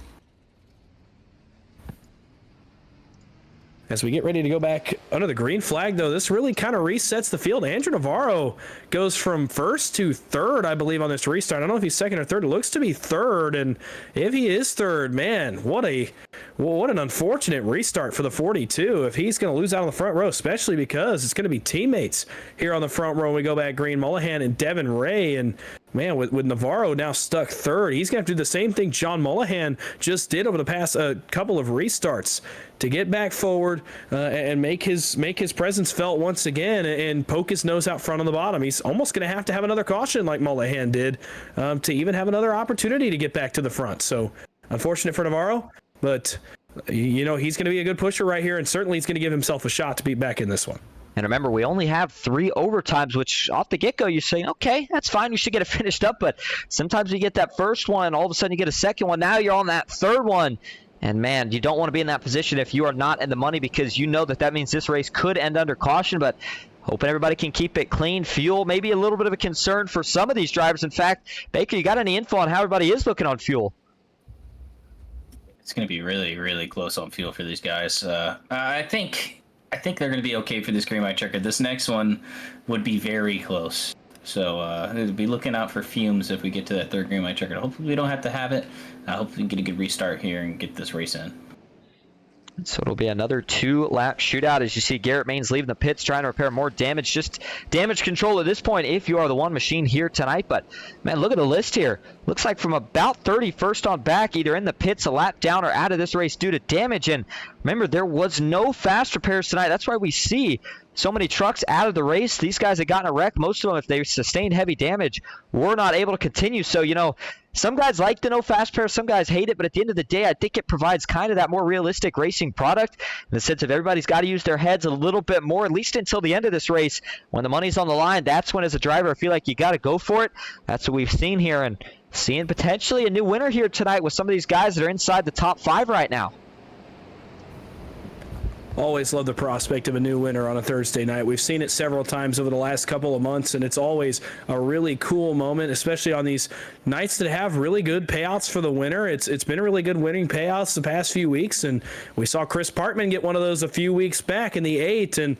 As we get ready to go back under the green flag, though, this really kind of resets the field. Andrew Navarro goes from first to third, I believe, on this restart. I don't know if he's second or third. It looks to be third, and if he is third, man, what a Well, what an unfortunate restart for the 42 if he's going to lose out on the front row, especially because it's going to be teammates here on the front row when we go back green. Mullihan and Devin Ray, and man, with Navarro now stuck third, he's going to have to do the same thing John Mullihan just did over the past couple of restarts to get back forward and make his presence felt once again and poke his nose out front on the bottom. He's almost going to have another caution like Mullihan did to even have another opportunity to get back to the front. So unfortunate for Navarro, but he's going to be a good pusher right here, and certainly he's going to give himself a shot to be back in this one. And remember, we only have 3 overtimes, which off the get-go, you're saying, okay, that's fine. We should get it finished up. But sometimes you get that first one, all of a sudden you get a second one. Now you're on that third one. And, man, you don't want to be in that position if you are not in the money, because you know that means this race could end under caution. But hoping everybody can keep it clean. Fuel, maybe a little bit of a concern for some of these drivers. In fact, Baker, you got any info on how everybody is looking on fuel? It's going to be really, really close on fuel for these guys. I think they're going to be okay for this green white checker. This next one would be very close. So we'll be looking out for fumes if we get to that third green white checker. Hopefully we don't have to have it. Hopefully we get a good restart here and get this race in. So it'll be another 2-lap shootout as you see Garrett Maines leaving the pits trying to repair more damage. Just damage control at this point if you are the one machine here tonight. But, man, look at the list here. Looks like from about 31st on back, either in the pits, a lap down, or out of this race due to damage. And remember, there was no fast repairs tonight. That's why we see so many trucks out of the race. These guys had gotten a wreck. Most of them, if they sustained heavy damage, were not able to continue. So, some guys like the no fast repair, some guys hate it, but at the end of the day, I think it provides kind of that more realistic racing product in the sense of everybody's got to use their heads a little bit more, at least until the end of this race. When the money's on the line, that's when, as a driver, I feel like you got to go for it. That's what we've seen here, and seeing potentially a new winner here tonight with some of these guys that are inside the top 5 right now. Always love the prospect of a new winner on a Thursday night. We've seen it several times over the last couple of months, and it's always a really cool moment, especially on these nights that have really good payouts for the winner. It's been really good winning payouts the past few weeks, and we saw Chris Parkman get one of those a few weeks back in the 8, and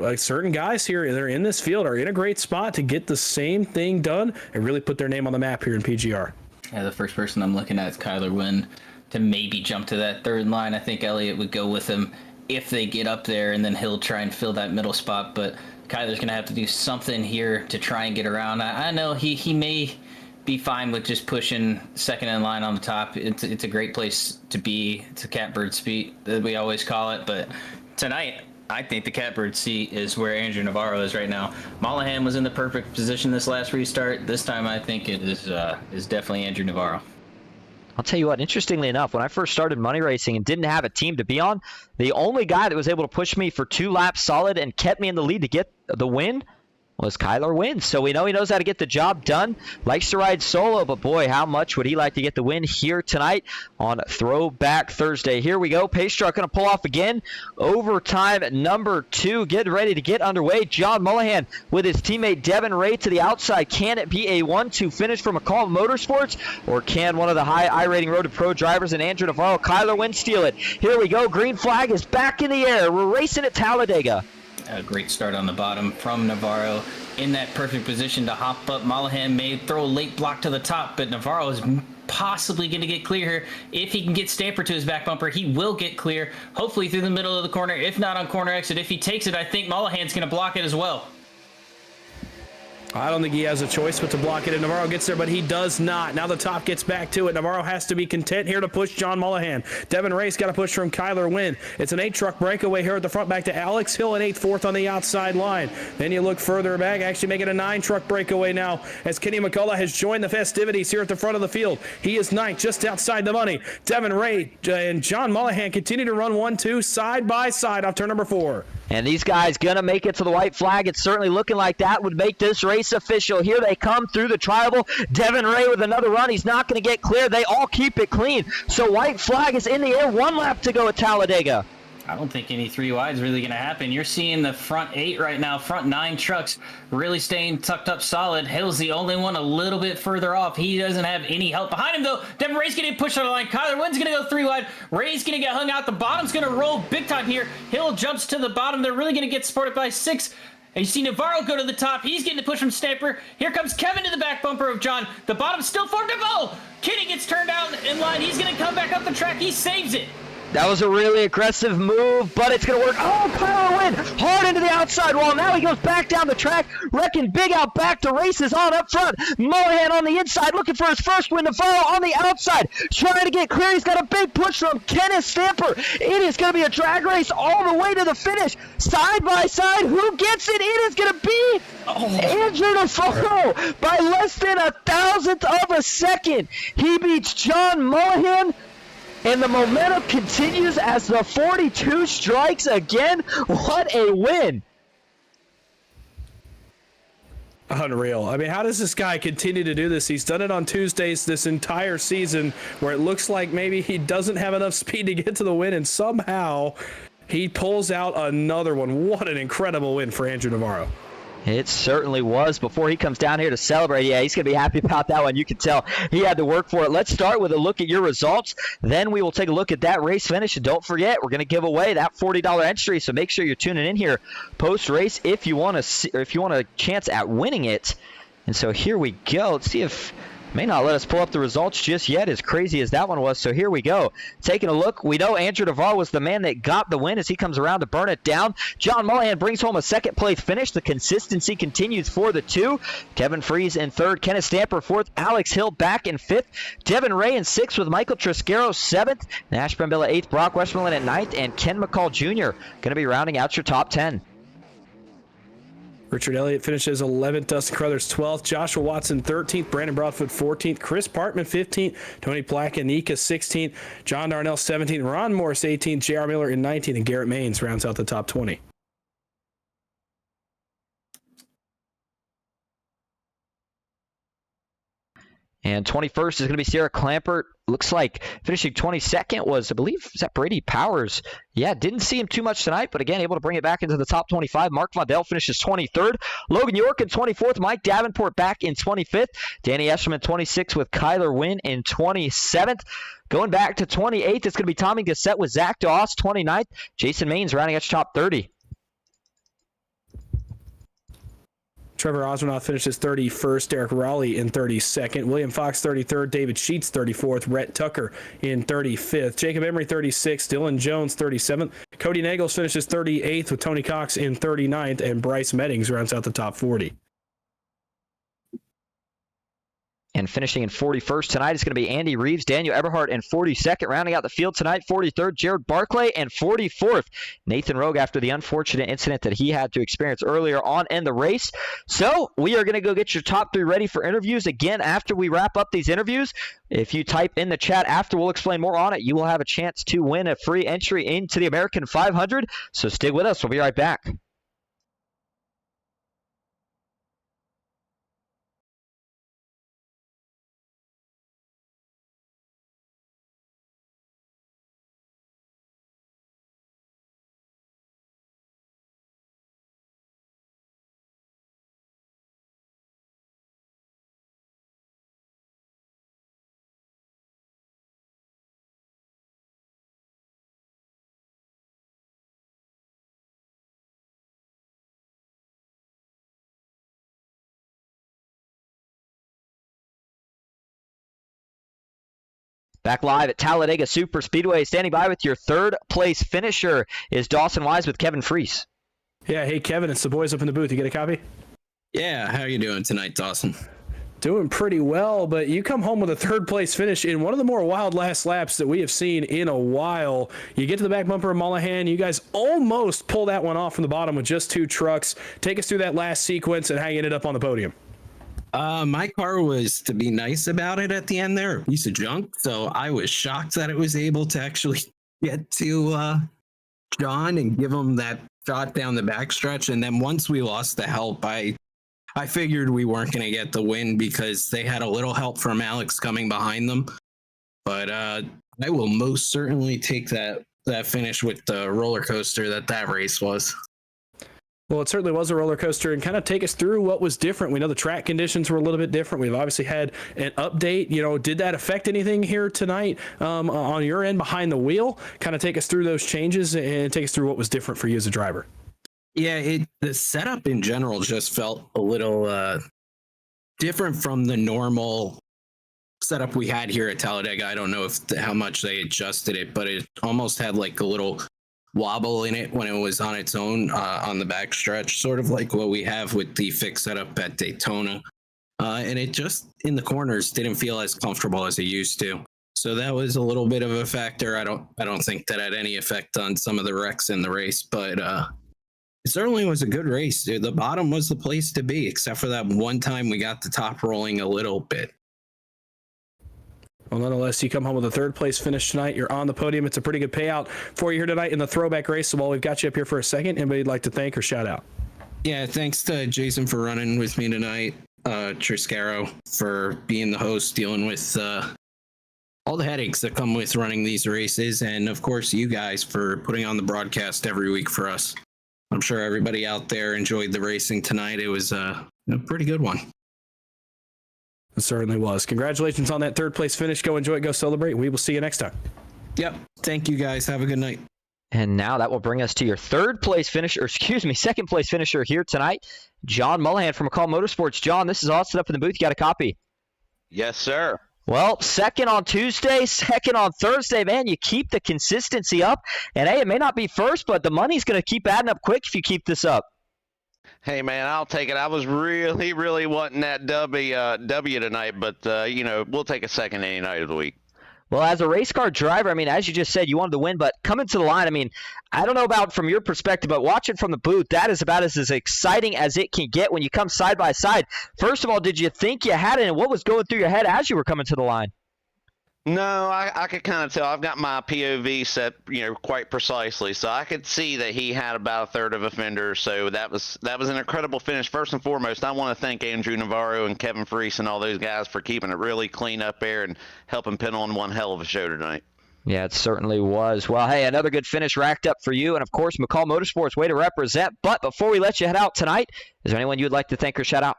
like certain guys here that are in this field are in a great spot to get the same thing done and really put their name on the map here in PGR. Yeah, the first person I'm looking at is Kyler Wynn to maybe jump to that third line. I think Elliott would go with him if they get up there, and then he'll try and fill that middle spot. But Kyler's going to have to do something here to try and get around. I know he may be fine with just pushing second in line on the top. It's a great place to be. It's a catbird seat that we always call it. But tonight, I think the catbird seat is where Andrew Navarro is right now. Mullihan was in the perfect position this last restart. This time, I think it is definitely Andrew Navarro. I'll tell you what, interestingly enough, when I first started money racing and didn't have a team to be on, the only guy that was able to push me for 2 laps solid and kept me in the lead to get the win was Kyler Wynn. So we know he knows how to get the job done. Likes to ride solo, but boy, how much would he like to get the win here tonight on Throwback Thursday. Here we go. Pace truck going to pull off again. Overtime number 2. Getting ready to get underway. John Mullihan with his teammate Devin Ray to the outside. Can it be a 1-2 finish from McCall Motorsports? Or can one of the high I-rating Road to Pro drivers and Andrew Navarro, Kyler Wynn, steal it? Here we go. Green flag is back in the air. We're racing at Talladega. A great start on the bottom from Navarro in that perfect position to hop up. Mullihan may throw a late block to the top, but Navarro is possibly going to get clear here. If he can get Stamper to his back bumper, he will get clear, hopefully through the middle of the corner, if not on corner exit. If he takes it, I think Mullihan's going to block it as well. I don't think he has a choice but to block it, and Navarro gets there, but he does not. Now the top gets back to it. Navarro has to be content here to push John Mullihan. Devin Ray's got to push from Kyler Wynn. It's an 8-truck breakaway here at the front, back to Alex Hill in 8th, 4th on the outside line. Then you look further back, actually make it a 9-truck breakaway now as Kenny McCullough has joined the festivities here at the front of the field. He is 9th, just outside the money. Devin Ray and John Mullihan continue to run 1-2 side by side off turn number 4. And these guys going to make it to the white flag. It's certainly looking like that would make this race official. Here they come through the tribal. Devin Ray with another run. He's not going to get clear. They all keep it clean. So white flag is in the air. 1 lap to go at Talladega. I don't think any 3 wides really going to happen. You're seeing the front 8 right now, front 9 trucks really staying tucked up solid. Hill's the only one a little bit further off. He doesn't have any help behind him, though. Devin Ray's going to push on the line. Kyler Wynn's going to go 3 wide. Ray's going to get hung out. The bottom's going to roll big time here. Hill jumps to the bottom. They're really going to get supported by 6. And you see Navarro go to the top. He's getting the push from Stamper. Here comes Kevin to the back bumper of John. The bottom's still formed a goal. Kenny gets turned out in line. He's going to come back up the track. He saves it. That was a really aggressive move, but it's going to work. Oh, Kyler win! Hard into the outside wall. Now he goes back down the track, wrecking big out back to races on up front. Mohan on the inside, looking for his first win to follow on the outside. Trying to get clear. He's got a big push from Kenneth Stamper. It is going to be a drag race all the way to the finish. Side by side, who gets it? It is going to be Andrew Navarro by less than 1,000th of a second. He beats John Mohan. And the momentum continues as the 42 strikes again. What a win. Unreal. I mean, how does this guy continue to do this? He's done it on Tuesdays this entire season where it looks like maybe he doesn't have enough speed to get to the win, and somehow he pulls out another one. What an incredible win for Andrew Navarro. It certainly was. Before he comes down here to celebrate, yeah, he's going to be happy about that one. You can tell he had to work for it. Let's start with a look at your results. Then we will take a look at that race finish. And don't forget, we're going to give away that $40 entry. So make sure you're tuning in here post-race if you want a chance at winning it. And so here we go. Let's see if may not let us pull up the results just yet, as crazy as that one was. So here we go. Taking a look, we know Andrew Navarro was the man that got the win as he comes around to burn it down. John Mohan brings home a second-place finish. The consistency continues for the two. Kevin Freese in third, Kenneth Stamper fourth, Alex Hill back in fifth, Devin Ray in sixth with Michael Triscaro seventh, Nash Brambilla eighth, Brock Westmoreland at ninth, and Ken McCall Jr. going to be rounding out your top 10. Richard Elliott finishes 11th, Dustin Crothers 12th, Joshua Watson 13th, Brandon Broadfoot 14th, Chris Parkman 15th, Tony Plakanika 16th, John Darnell 17th, Ron Morris 18th, J.R. Miller in 19th, and Garrett Maines rounds out the top 20. And 21st is going to be Sarah Clampert. Looks like finishing 22nd was, I believe, is that Brady Powers? Yeah, didn't see him too much tonight, but again, able to bring it back into the top 25. Mark Vondell finishes 23rd. Logan York in 24th. Mike Davenport back in 25th. Danny Escherman 26th with Kyler Wynn in 27th. Going back to 28th, it's going to be Tommy Gassett with Zach Doss, 29th. Jason Maines rounding out top 30. Trevor Osmanoff finishes 31st, Derek Rowley in 32nd, William Fox 33rd, David Sheets 34th, Rhett Tucker in 35th, Jacob Emery 36th, Dylan Jones 37th, Cody Nagels finishes 38th with Tony Cox in 39th, and Bryce Meddings rounds out the top 40. And finishing in 41st tonight is going to be Andy Reeves, Daniel Eberhardt in 42nd. Rounding out the field tonight, 43rd, Jared Barclay, and 44th, Nathan Rogue, after the unfortunate incident that he had to experience earlier on in the race. So we are going to go get your top 3 ready for interviews. Again, after we wrap up these interviews, if you type in the chat after, we'll explain more on it. You will have a chance to win a free entry into the American 500. So stick with us. We'll be right back. Back live at Talladega Superspeedway, standing by with your third place finisher is Dawson Wise with Kevin Freese. Yeah, hey Kevin, it's the boys up in the booth. You get a copy? Yeah, how are you doing tonight, Dawson? Doing pretty well, but you come home with a third place finish in one of the more wild last laps that we have seen in a while. You get to the back bumper of Mullahan. You guys almost pull that one off from the bottom with just 2 trucks. Take us through that last sequence and how you ended up on the podium. My car was, to be nice about it at the end there, a piece of junk. So I was shocked that it was able to actually get to John and give him that shot down the backstretch. And then once we lost the help, I figured we weren't going to get the win because they had a little help from Alex coming behind them. But I will most certainly take that finish with the roller coaster that race was. Well, it certainly was a roller coaster, and kind of take us through what was different. We know the track conditions were a little bit different. We've obviously had an update. You know, did that affect anything here tonight on your end behind the wheel? Kind of take us through those changes and take us through what was different for you as a driver. Yeah, the setup in general just felt a little different from the normal setup we had here at Talladega. I don't know how much they adjusted it, but it almost had like a little wobble in it when it was on its own on the backstretch, sort of like what we have with the fixed setup at Daytona. And it just in the corners didn't feel as comfortable as it used to. So that was a little bit of a factor. I don't think that had any effect on some of the wrecks in the race, but it certainly was a good race. Dude. The bottom was the place to be, except for that one time we got the top rolling a little bit. Well, nonetheless, you come home with a third place finish tonight. You're on the podium. It's a pretty good payout for you here tonight in the throwback race. So while we've got you up here for a second, anybody you'd like to thank or shout out? Yeah, thanks to Jason for running with me tonight. Triscaro for being the host, dealing with all the headaches that come with running these races. And of course, you guys for putting on the broadcast every week for us. I'm sure everybody out there enjoyed the racing tonight. It was a pretty good one. It certainly was. Congratulations on that third place finish. Go enjoy it. Go celebrate. We will see you next time. Yep. Thank you guys. Have a good night. And now that will bring us to your second place finisher here tonight, John Mullahan from McCall Motorsports. John, this is all set up in the booth. You got a copy? Yes, sir. Well, second on Tuesday, second on Thursday, man. You keep the consistency up. And, hey, it may not be first, but the money's going to keep adding up quick if you keep this up. Hey, man, I'll take it. I was really wanting that W tonight, but, we'll take a second any night of the week. Well, as a race car driver, I mean, as you just said, you wanted to win, but coming to the line, I mean, I don't know about from your perspective, but watching from the booth, that is about as exciting as it can get when you come side by side. First of all, did you think you had it, and what was going through your head as you were coming to the line? No, I could kind of tell. I've got my POV set, quite precisely, so I could see that he had about a third of a fender. So that was an incredible finish. First and foremost, I want to thank Andrew Navarro and Kevin Freese and all those guys for keeping it really clean up there and helping pin on one hell of a show tonight. Yeah, it certainly was. Well, hey, another good finish racked up for you, and of course, McCall Motorsports, way to represent. But before we let you head out tonight, is there anyone you'd like to thank or shout out?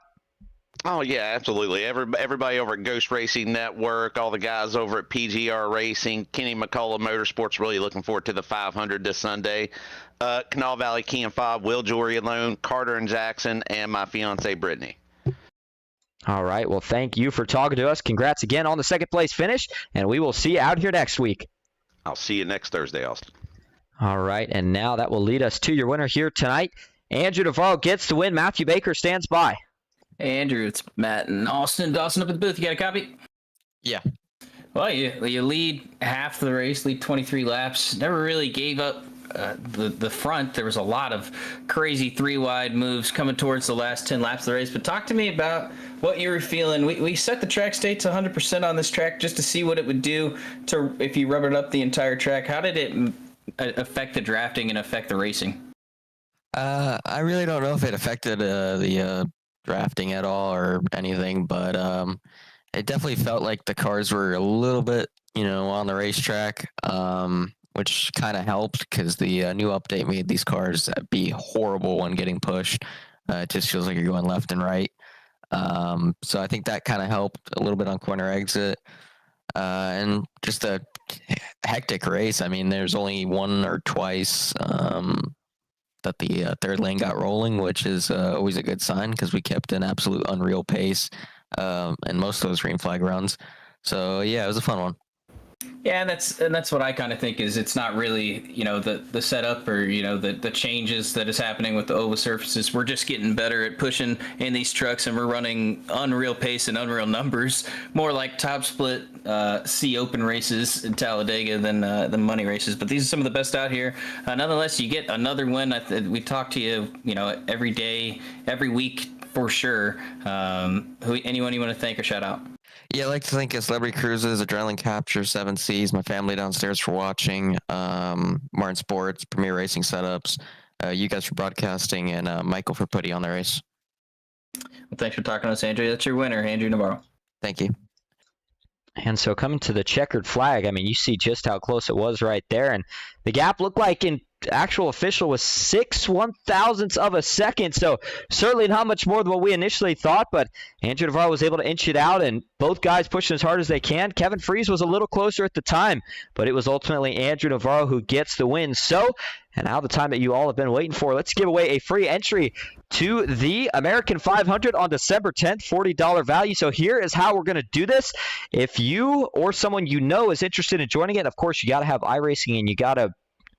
Oh, yeah, absolutely. Everybody over at Ghost Racing Network, all the guys over at PGR Racing, Kenny McCullough Motorsports, really looking forward to the 500 this Sunday. Canal Valley Key and 5, Will Jory alone, Carter and Jackson, and my fiance Brittany. All right, well, thank you for talking to us. Congrats again on the second place finish, and we will see you out here next week. I'll see you next Thursday, Austin. All right, and now that will lead us to your winner here tonight. Andrew Navarro gets the win. Matthew Baker stands by. Hey, Andrew, it's Matt and Austin. Dawson up at the booth. You got a copy? Yeah. Well, you lead half the race, lead 23 laps. Never really gave up the front. There was a lot of crazy three-wide moves coming towards the last 10 laps of the race. But talk to me about what you were feeling. We set the track state to 100% on this track just to see what it would do to if you rubbered up the entire track. How did it affect the drafting and affect the racing? I really don't know if it affected the drafting at all or anything, but it definitely felt like the cars were a little bit, on the racetrack, which kind of helped because the new update made these cars be horrible when getting pushed. It just feels like you're going left and right. So I think that kind of helped a little bit on corner exit. And just a hectic race. I mean, there's only one or twice that the third lane got rolling, which is always a good sign because we kept an absolute unreal pace in most of those green flag runs. So yeah, it was a fun one. Yeah, and that's what I kind of think is it's not really the setup or the changes that is happening with the oval surfaces. We're just getting better at pushing in these trucks, and we're running unreal pace and unreal numbers, more like top split C open races in Talladega than money races. But these are some of the best out here. Nonetheless, you get another win. We talk to you every day, every week for sure. Anyone you want to thank or shout out? Yeah, I'd like to thank Celebrity Cruises, Adrenaline Capture, 7Cs, my family downstairs for watching, Martin Sports, Premier Racing Setups, you guys for broadcasting, and Michael for putting on the race. Well, thanks for talking to us, Andrew. That's your winner, Andrew Navarro. Thank you. And so coming to the checkered flag, I mean, you see just how close it was right there. And the gap looked like in actual official was 6/1000ths of a second. So certainly not much more than what we initially thought. But Andrew Navarro was able to inch it out, and both guys pushing as hard as they can. Kevin Freese was a little closer at the time, but it was ultimately Andrew Navarro who gets the win. So And now the time that you all have been waiting for. Let's give away a free entry to the American 500 on December 10th, $40 value. So here is how we're going to do this. If you or someone you know is interested in joining it, of course, you got to have iRacing and you got to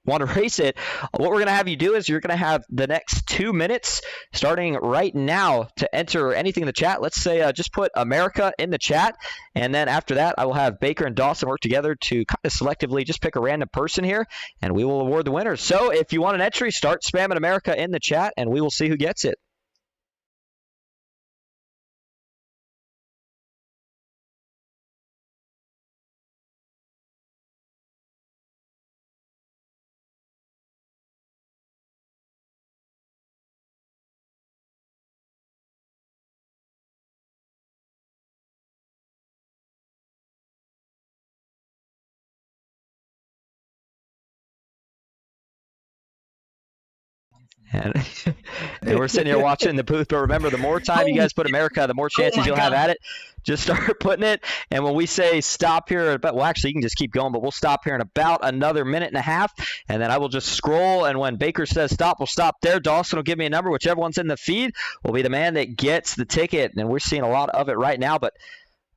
want to race it. What we're going to have you do is you're going to have the next 2 minutes starting right now to enter anything in the chat. Let's say just put America in the chat, and then after that I will have Baker and Dawson work together to kind of selectively just pick a random person here, and we will award the winners. So if you want an entry, start spamming America in the chat and we will see who gets it. And we're sitting here watching the booth, but remember, the more time you guys put America, the more chances you'll have at it. Just start putting it, and when we say stop here, well, actually, you can just keep going, but we'll stop here in about another minute and a half, and then I will just scroll, and when Baker says stop, we'll stop there. Dawson will give me a number. Whichever one's in the feed will be the man that gets the ticket, and we're seeing a lot of it right now, but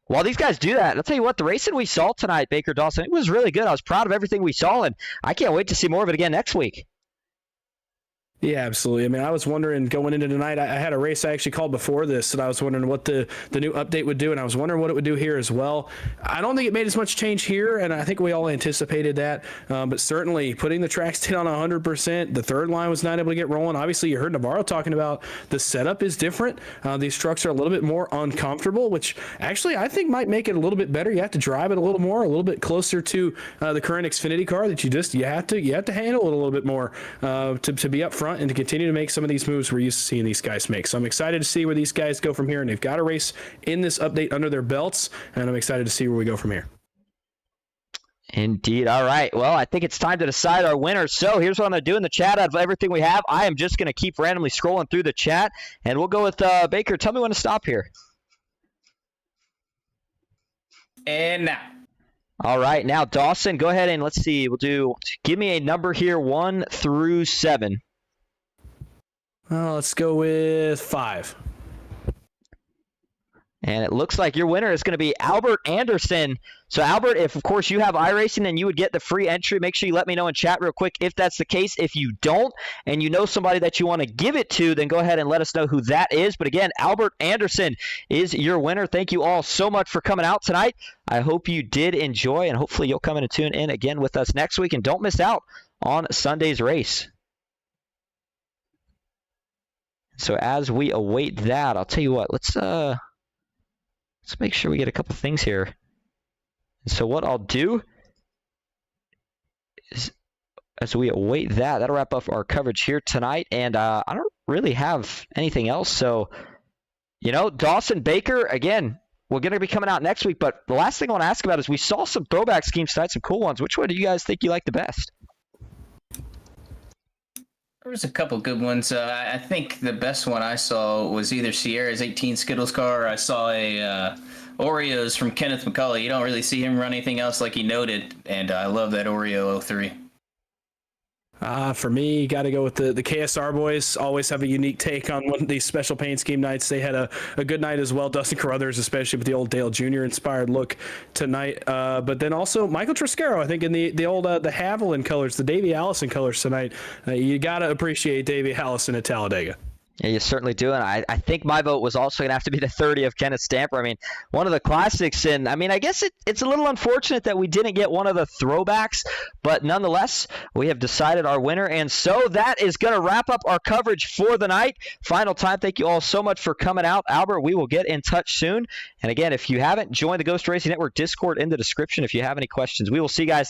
while these guys do that, I'll tell you what, the racing we saw tonight, Baker, Dawson, it was really good. I was proud of everything we saw, and I can't wait to see more of it again next week. Yeah, absolutely. I mean, I was wondering going into tonight, I had a race I actually called before this, and I was wondering what the new update would do, and I was wondering what it would do here as well. I don't think it made as much change here, and I think we all anticipated that, but certainly putting the track stint on 100%, the third line was not able to get rolling. Obviously, you heard Navarro talking about the setup is different. These trucks are a little bit more uncomfortable, which actually I think might make it a little bit better. You have to drive it a little more, a little bit closer to the current Xfinity car that you have to handle it a little bit more to be up front and to continue to make some of these moves we're used to seeing these guys make. So I'm excited to see where these guys go from here, and they've got a race in this update under their belts, and I'm excited to see where we go from here. Indeed. All right. Well, I think it's time to decide our winner. So here's what I'm going to do in the chat. Out of everything we have, I am just going to keep randomly scrolling through the chat, and we'll go with Baker. Tell me when to stop here. And now. All right. Now, Dawson, go ahead and let's see. Give me a number here, 1 through 7. Let's go with 5. And it looks like your winner is going to be Albert Anderson. So, Albert, if, of course, you have iRacing, then you would get the free entry. Make sure you let me know in chat real quick if that's the case. If you don't and you know somebody that you want to give it to, then go ahead and let us know who that is. But, again, Albert Anderson is your winner. Thank you all so much for coming out tonight. I hope you did enjoy, and hopefully you'll come in and tune in again with us next week. And don't miss out on Sunday's race. So as we await that, I'll tell you what, let's make sure we get a couple things here. So what I'll do is, as we await that, that'll wrap up our coverage here tonight. And I don't really have anything else. So, Dawson, Baker, again, we're going to be coming out next week. But the last thing I want to ask about is we saw some throwback schemes tonight, some cool ones. Which one do you guys think you like the best? There was a couple good ones. I think the best one I saw was either Sierra's 18 Skittles car, or I saw a Oreos from Kenneth McCulley. You don't really see him run anything else like he noted, and I love that Oreo 03. For me, got to go with the KSR boys. Always have a unique take on one of these special paint scheme nights. They had a good night as well. Dustin Carruthers, especially with the old Dale Jr. inspired look tonight. But then also Michael Triscaro, I think in the old the Haviland colors, the Davey Allison colors tonight. You got to appreciate Davey Allison at Talladega. Yeah, you certainly do, and I think my vote was also going to have to be the 30 of Kenneth Stamper. I mean, one of the classics, and I mean, I guess it's a little unfortunate that we didn't get one of the throwbacks, but nonetheless, we have decided our winner, and so that is going to wrap up our coverage for the night. Final time, thank you all so much for coming out. Albert, we will get in touch soon, and again, if you haven't, join the Ghost Racing Network Discord in the description if you have any questions. We will see you guys next